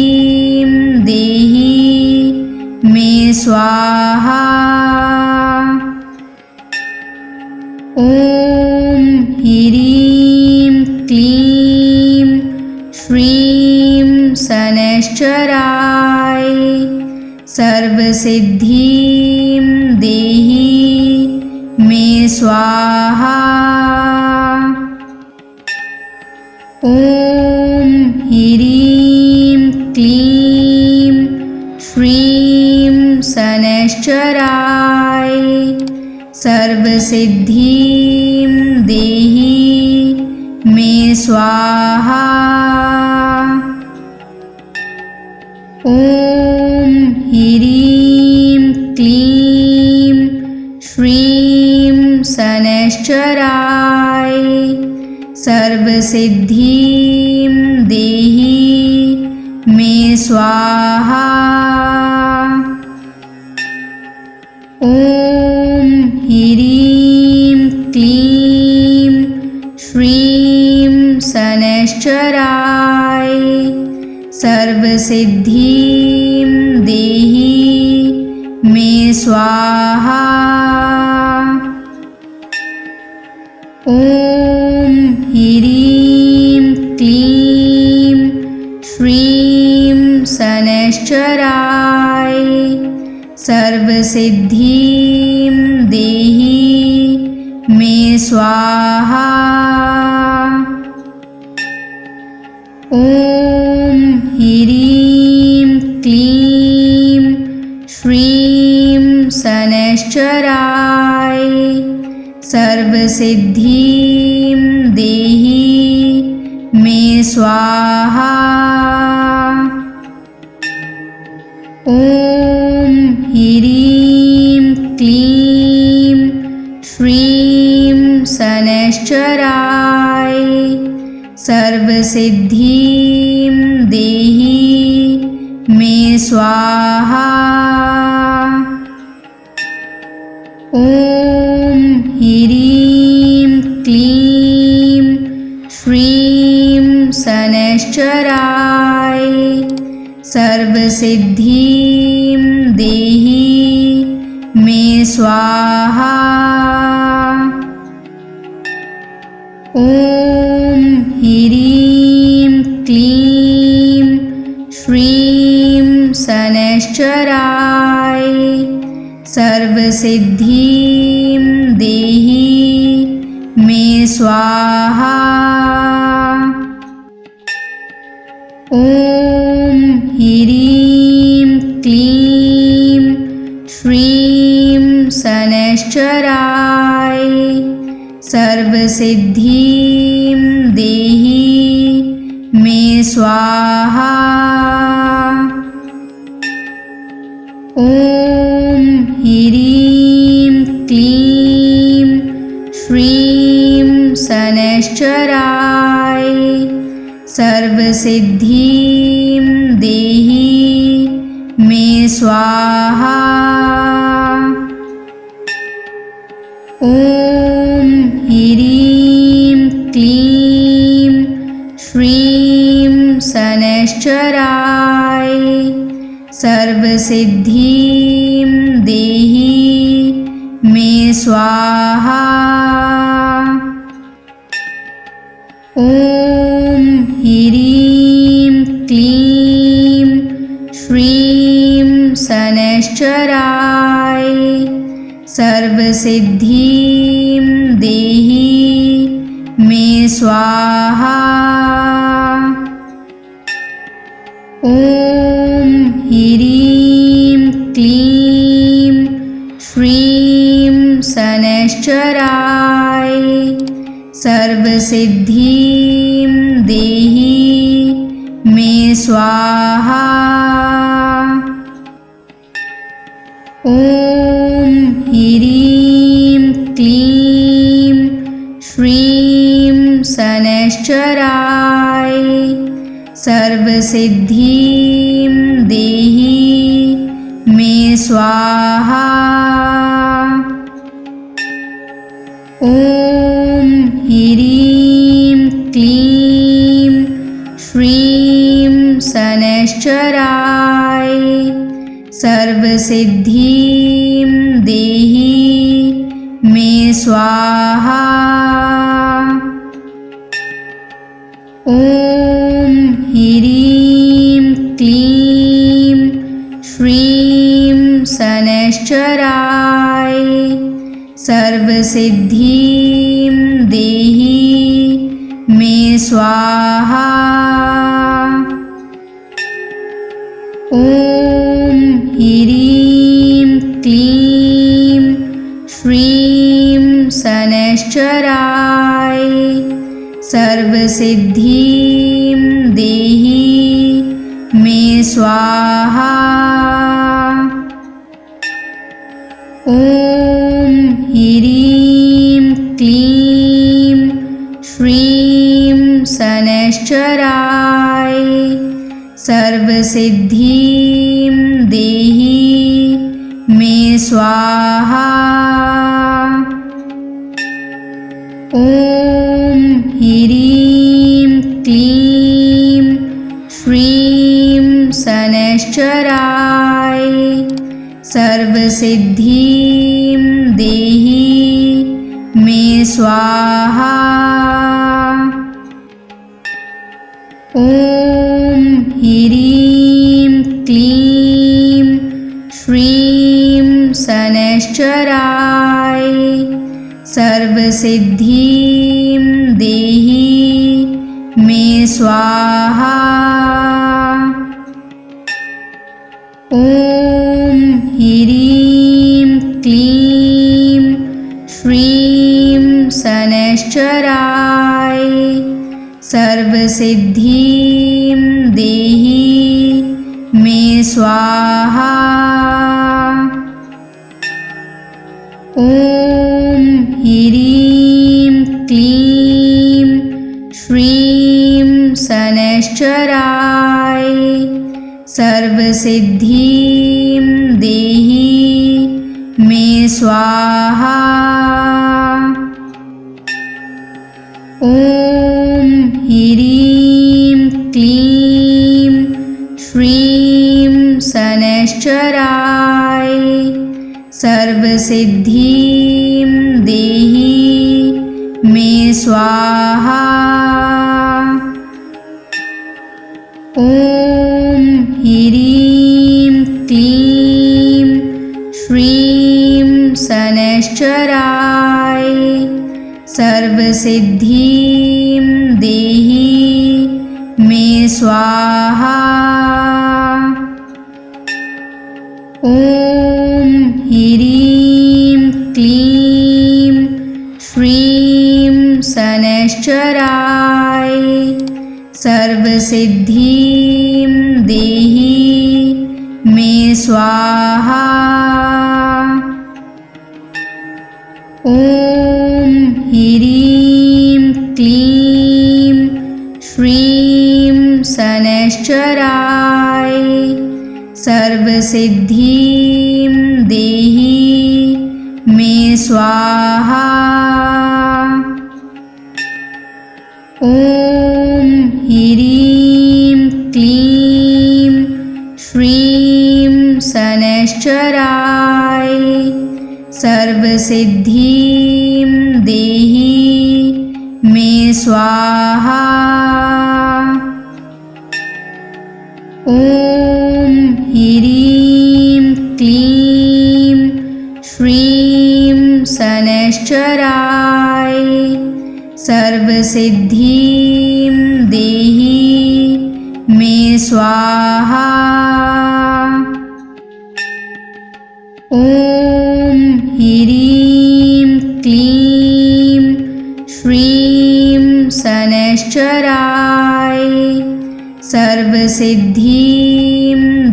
Speaker 1: देहि मे स्वाहा। ॐ ह्रीं क्लीं श्रीं शनैश्चराय सर्वसिद्धिं देहि मे स्वाहा। ॐ ह्रीं क्लीं श्रीं शनैश्चराय सर्वसिद्धिं देहि मे स्वाहा। ॐ ह्रीं क्लीं श्रीं शनैश्चराय सर्वसिद्धिं देहि मे स्वाहा। ॐ ह्रीं क्लीं श्रीं शनैश्चराय सर्वसिद्धिं देहि मे स्वाहा। ॐ ह्रीं क्लीं श्रीं शनैश्चराय सर्वसिद्धिं देहि मे स्वाहा। ॐ ह्रीं क्लीं श्रीं शनैश्चराय सर्वसिद्धिं देहि मे स्वाहा। ॐ ह्रीं क्लीं श्रीं शनैश्चराय सर्वसिद्धिं देहि मे स्वाहा। ॐ ह्रीं क्लीं श्रीं शनैश्चराय सर्वसिद्धिं देहि मे स्वाहा। ॐ ह्रीं क्लीं श्रीं शनैश्चराय सर्वसिद्धिं देहि मे स्वाहा। ॐ ह्रीं क्लीं श्रीं शनैश्चराय सर्वसिद्धिं देहि मे स्वाहा। ॐ ह्रीं क्लीं श्रीं शनैश्चराय सर्वसिद्धिं देहि मे स्वाहा। ॐ ह्रीं क्लीं श्रीं शनैश्चराय सर्वसिद्धिं देहि मे स्वाहा। ॐ ह्रीं क्लीं श्रीं शनैश्चराय सर्वसिद्धिं देहि मे स्वाहा। ॐ ह्रीं क्लीं श्रीं शनैश्चराय सर्वसिद्धिं देहि मे स्वाहा। ॐ ह्रीं क्लीं श्रीं शनैश्चराय सर्वसिद्धिं देहि मे स्वाहा। ॐ ह्रीं क्लीं श्रीं शनैश्चराय सर्वसिद्धिं देहि मे स्वाहा। ॐ ह्रीं क्लीं श्रीं शनैश्चराय सर्वसिद्धिं सर्वसिद्धिं देहि मे स्वाहा। ॐ ह्रीं क्लीं श्रीं शनैश्चराय सर्वसिद्धिं देहि मे स्वाहा। ॐ ह्रीं क्लीं श्रीं शनैश्चराय सर्वसिद्धिं देहि मे स्वाहा। ॐ ह्रीं क्लीं श्रीं शनैश्चराय सर्वसिद्धिं देहि मे स्वाहा। ॐ ह्रीं क्लीं श्रीं शनैश्चराय सर्वसिद्धिं देहि मे स्वाहा। ॐ ह्रीं क्लीं श्रीं शनैश्चराय सर्वसिद्धिं देहि मे स्वाहा। ॐ ह्रीं क्लीं श्रीं शनैश्चराय सर्वसिद्धिं देहि मे स्वाहा। ॐ ह्रीं क्लीं श्रीं शनैश्चराय सर्वसिद्धिं देहि मे स्वाहा। ॐ ह्रीं क्लीं श्रीं शनैश्चराय सर्वसिद्धिं देहि मे स्वाहा। ॐ ह्रीं क्लीं श्रीं शनैश्चराय सर्वसिद्धिं देहि मे स्वाहा। ॐ ह्रीं क्लीं श्रीं शनैश्चराय सर्वसिद्धिं देहि मे स्वाहा। ॐ ह्रीं क्लीं श्रीं शनैश्चराय सर्वसिद्धिं देहि मे स्वाहा। ॐ ह्रीं क्लीं श्रीं शनैश्चराय सर्वसिद्धिं देहि मे स्वाहा। ॐ ह्रीं क्लीं श्रीं शनैश्चराय सर्वसिद्धिं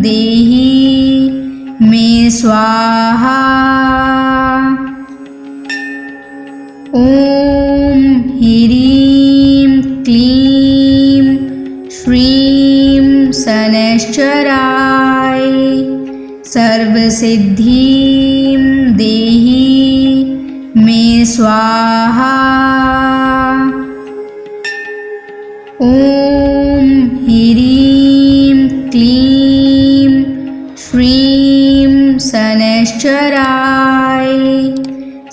Speaker 1: देहि मे स्वाहा। ॐ ह्रीं क्लीं श्रीं शनैश्चराय सर्वसिद्धिं देहि मे स्वाहा। ॐ ह्रीं क्लीं श्रीं शनैश्चराय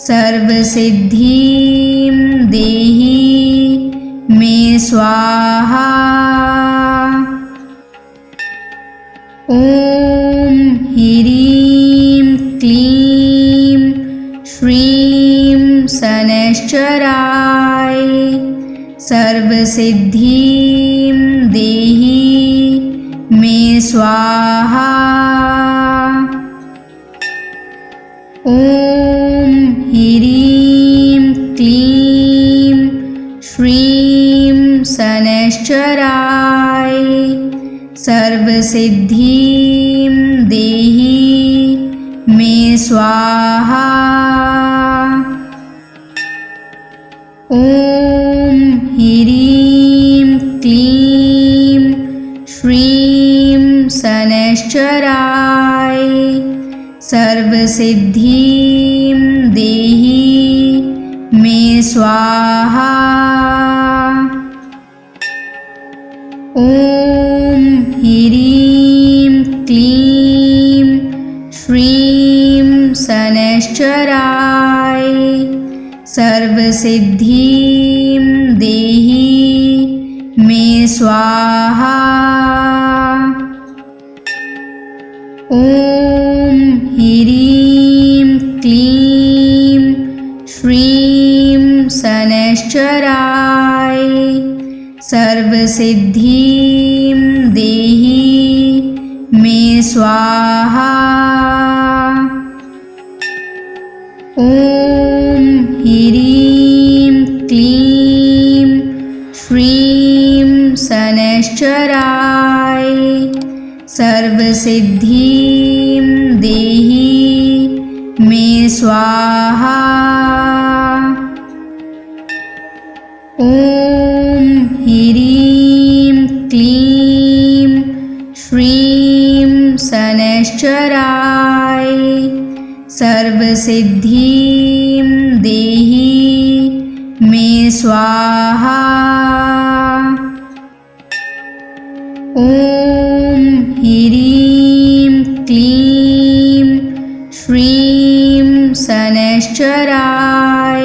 Speaker 1: सर्वसिद्धिं देहि मे स्वाहा। ॐ ह्रीं क्लीं श्रीं शनैश्चराय सर्वसिद्धिं देहि मे स्वाहा। ॐ ह्रीं क्लीं श्रीं शनैश्चराय सर्वसिद्धिं देहि मे स्वाहा। ॐ ह्रीं क्लीं श्रीं शनैश्चराय सर्वसिद्धिं देहि मे स्वाहा। ॐ ह्रीं क्लीं श्रीं शनैश्चराय सर्वसिद्धिं देहि मे स्वाहा। ॐ ह्रीं क्लीं श्रीं शनैश्चराय सर्वसिद्धिं देहि मे स्वाहा। ॐ ह्रीं क्लीं श्रीं शनैश्चराय सर्वसिद्धिं देहि मे स्वाहा। ॐ ह्रीं क्लीं श्रीं शनैश्चराय सर्वसिद्धिं देहि मे स्वाहा। ॐ ह्रीं क्लीं श्रीं शनैश्चराय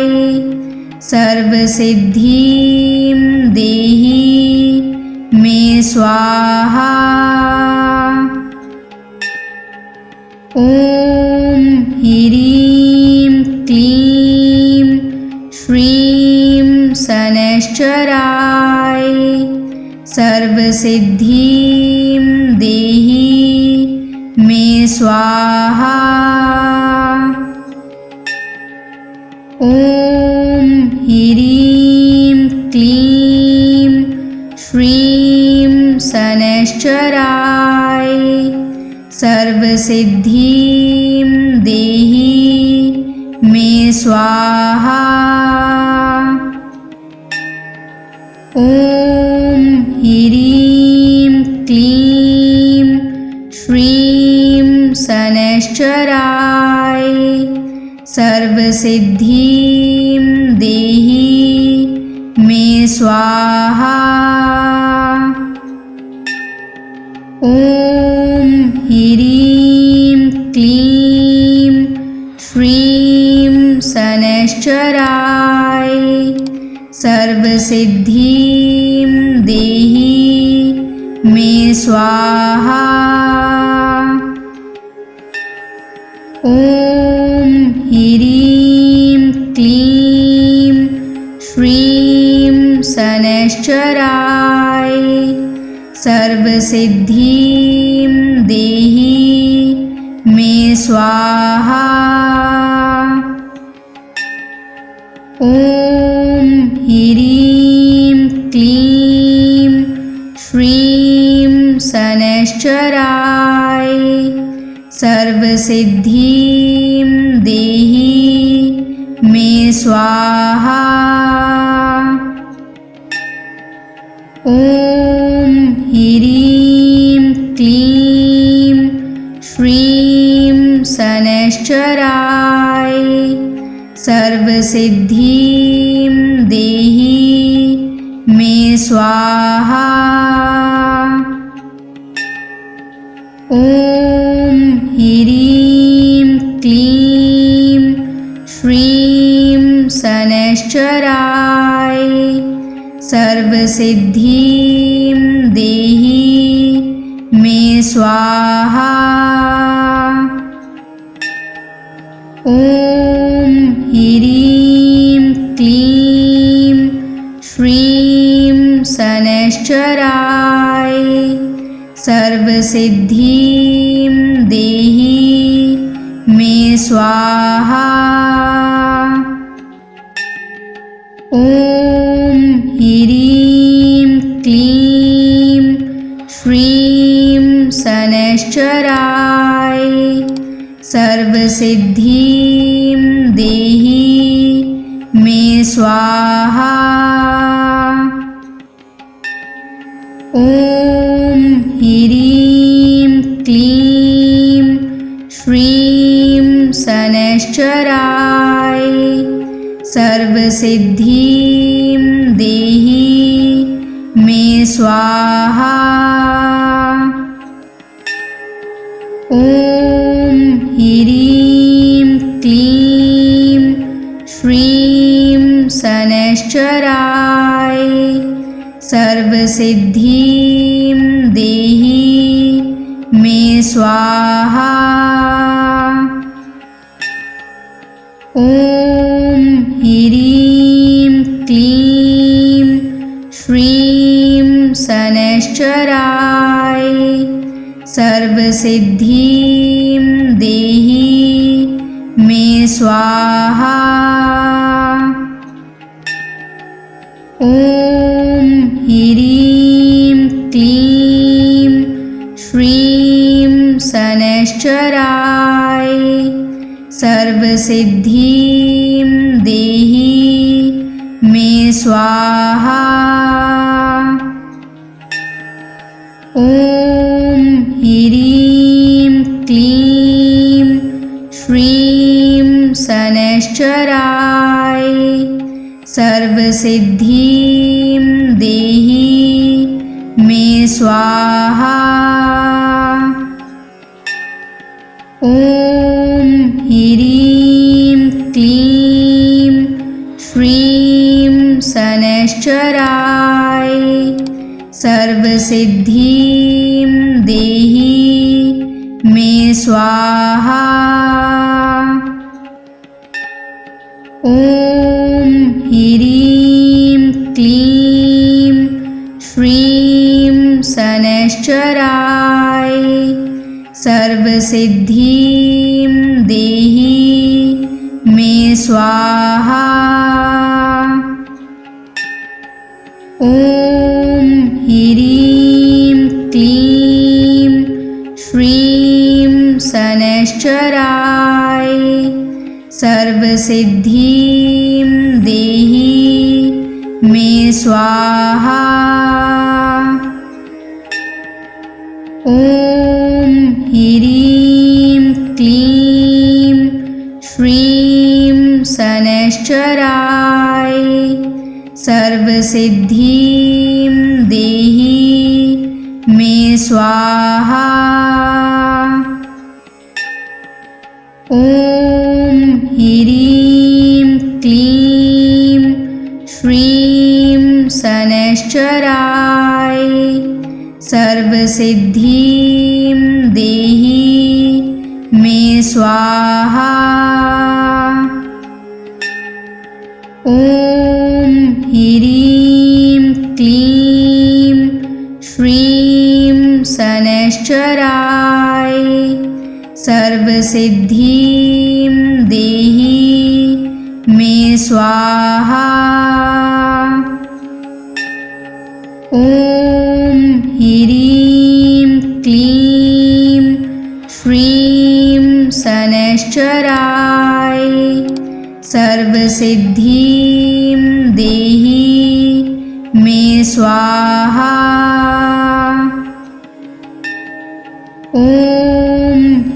Speaker 1: सर्वसिद्धिं देहि मे स्वाहा। ॐ ह्रीं क्लीं श्रीं शनैश्चराय सर्वसिद्धिं देहि मे स्वाहा। ॐ ह्रीं क्लीं श्रीं शनैश्चराय सर्वसिद्धिं देहि मे स्वाहा। ॐ ह्रीं क्लीं श्रीं शनैश्चराय सर्वसिद्धिं देहि मे स्वाहा। ॐ ह्रीं क्लीं श्रीं शनैश्चराय सर्वसिद्धिं देहि मे स्वाहा। ॐ ह्रीं क्लीं श्रीं शनैश्चराय सर्वसिद्धिं देहि मे स्वाहा। ॐ ह्रीं क्लीं श्रीं शनैश्चराय सर्वसिद्धिं देहि मे स्वाहा। ॐ ह्रीं क्लीं श्रीं शनैश्चराय सर्वसिद्धिं देहि मे स्वाहा। ॐ ह्रीं क्लीं श्रीं शनैश्चराय सर्वसिद्धिं देहि मे स्वाहा। ॐ ह्रीं सर्वसिद्धिं देहि मे स्वाहा। ॐ ह्रीं क्लीं श्रीं शनैश्चराय सर्वसिद्धिं देहि मे स्वाहा। ॐ ह्रीं क्लीं श्रीं शनैश्चराय सर्वसिद्धिं देहि मे स्वाहा। ॐ ह्रीं क्लीं श्रीं शनैश्चराय सर्वसिद्धिं देहि मे स्वाहा। ॐ ह्रीं क्लीं श्रीं शनैश्चराय सर्वसिद्धिं देहि मे स्वाहा। ॐ ह्रीं क्लीं श्रीं शनैश्चराय सर्वसिद्धिं देहि मे स्वाहा। ॐ ह्रीं क्लीं श्रीं शनैश्चराय सर्वसिद्धिं देहि मे स्वाहा। ॐ ह्रीं क्लीं श्रीं शनैश्चराय सर्वसिद्धिं देहि मे स्वाहा। ॐ ह्रीं क्लीं श्रीं शनैश्चराय सर्वसिद्धिं देहि मे स्वाहा। ॐ ह्रीं क्लीं श्रीं शनैश्चराय सर्वसिद्धिं देहि मे स्वाहा। ॐ ह्रीं क्लीं श्रीं शनैश्चराय सर्वसिद्धिं देहि मे स्वाहा। ॐ ह्रीं क्लीं श्रीं शनैश्चराय सर्वसिद्धिं देहि मे स्वाहा। ॐ ह्रीं क्लीं श्रीं शनैश्चराय सर्वसिद्धिं देहि मे स्वाहा। ॐ ह्रीं क्लीं श्रीं शनैश्चराय सर्वसिद्धिं देहि मे स्वाहा। ॐ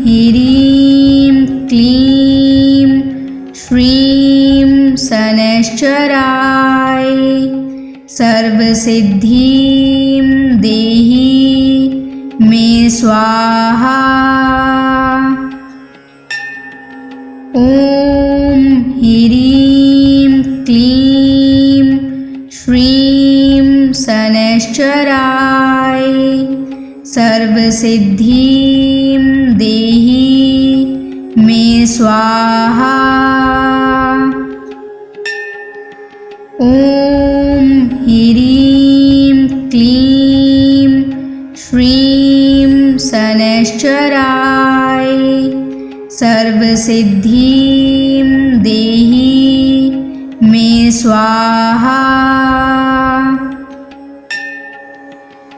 Speaker 1: ह्रीं क्लीं श्रीं शनैश्चराय सर्वसिद्धिं देहि मे स्वाहा। ॐ ह्रीं क्लीं श्रीं शनैश्चराय सर्वसिद्धिं देहि मे स्वाहा। ॐ ह्रीं क्लीं सर्वसिद्धिं देहि मे स्वाहा।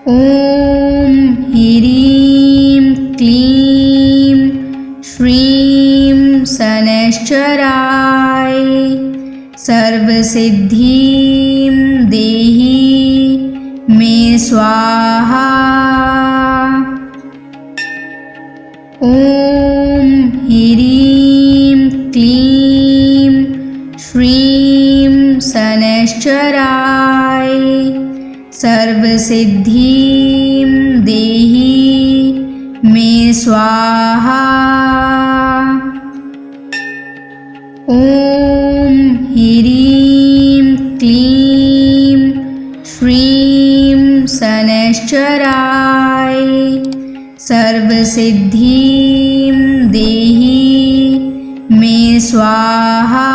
Speaker 1: ॐ ह्रीं क्लीं श्रीं शनैश्चराय सर्वसिद्धिं देहि मे स्वाहा। ॐ ह्रीं क्लीं श्रीं शनैश्चराय सर्वसिद्धिं देहि मे स्वाहा। ॐ ह्रीं क्लीं श्रीं शनैश्चराय सर्वसिद्धिं देहि मे स्वाहा।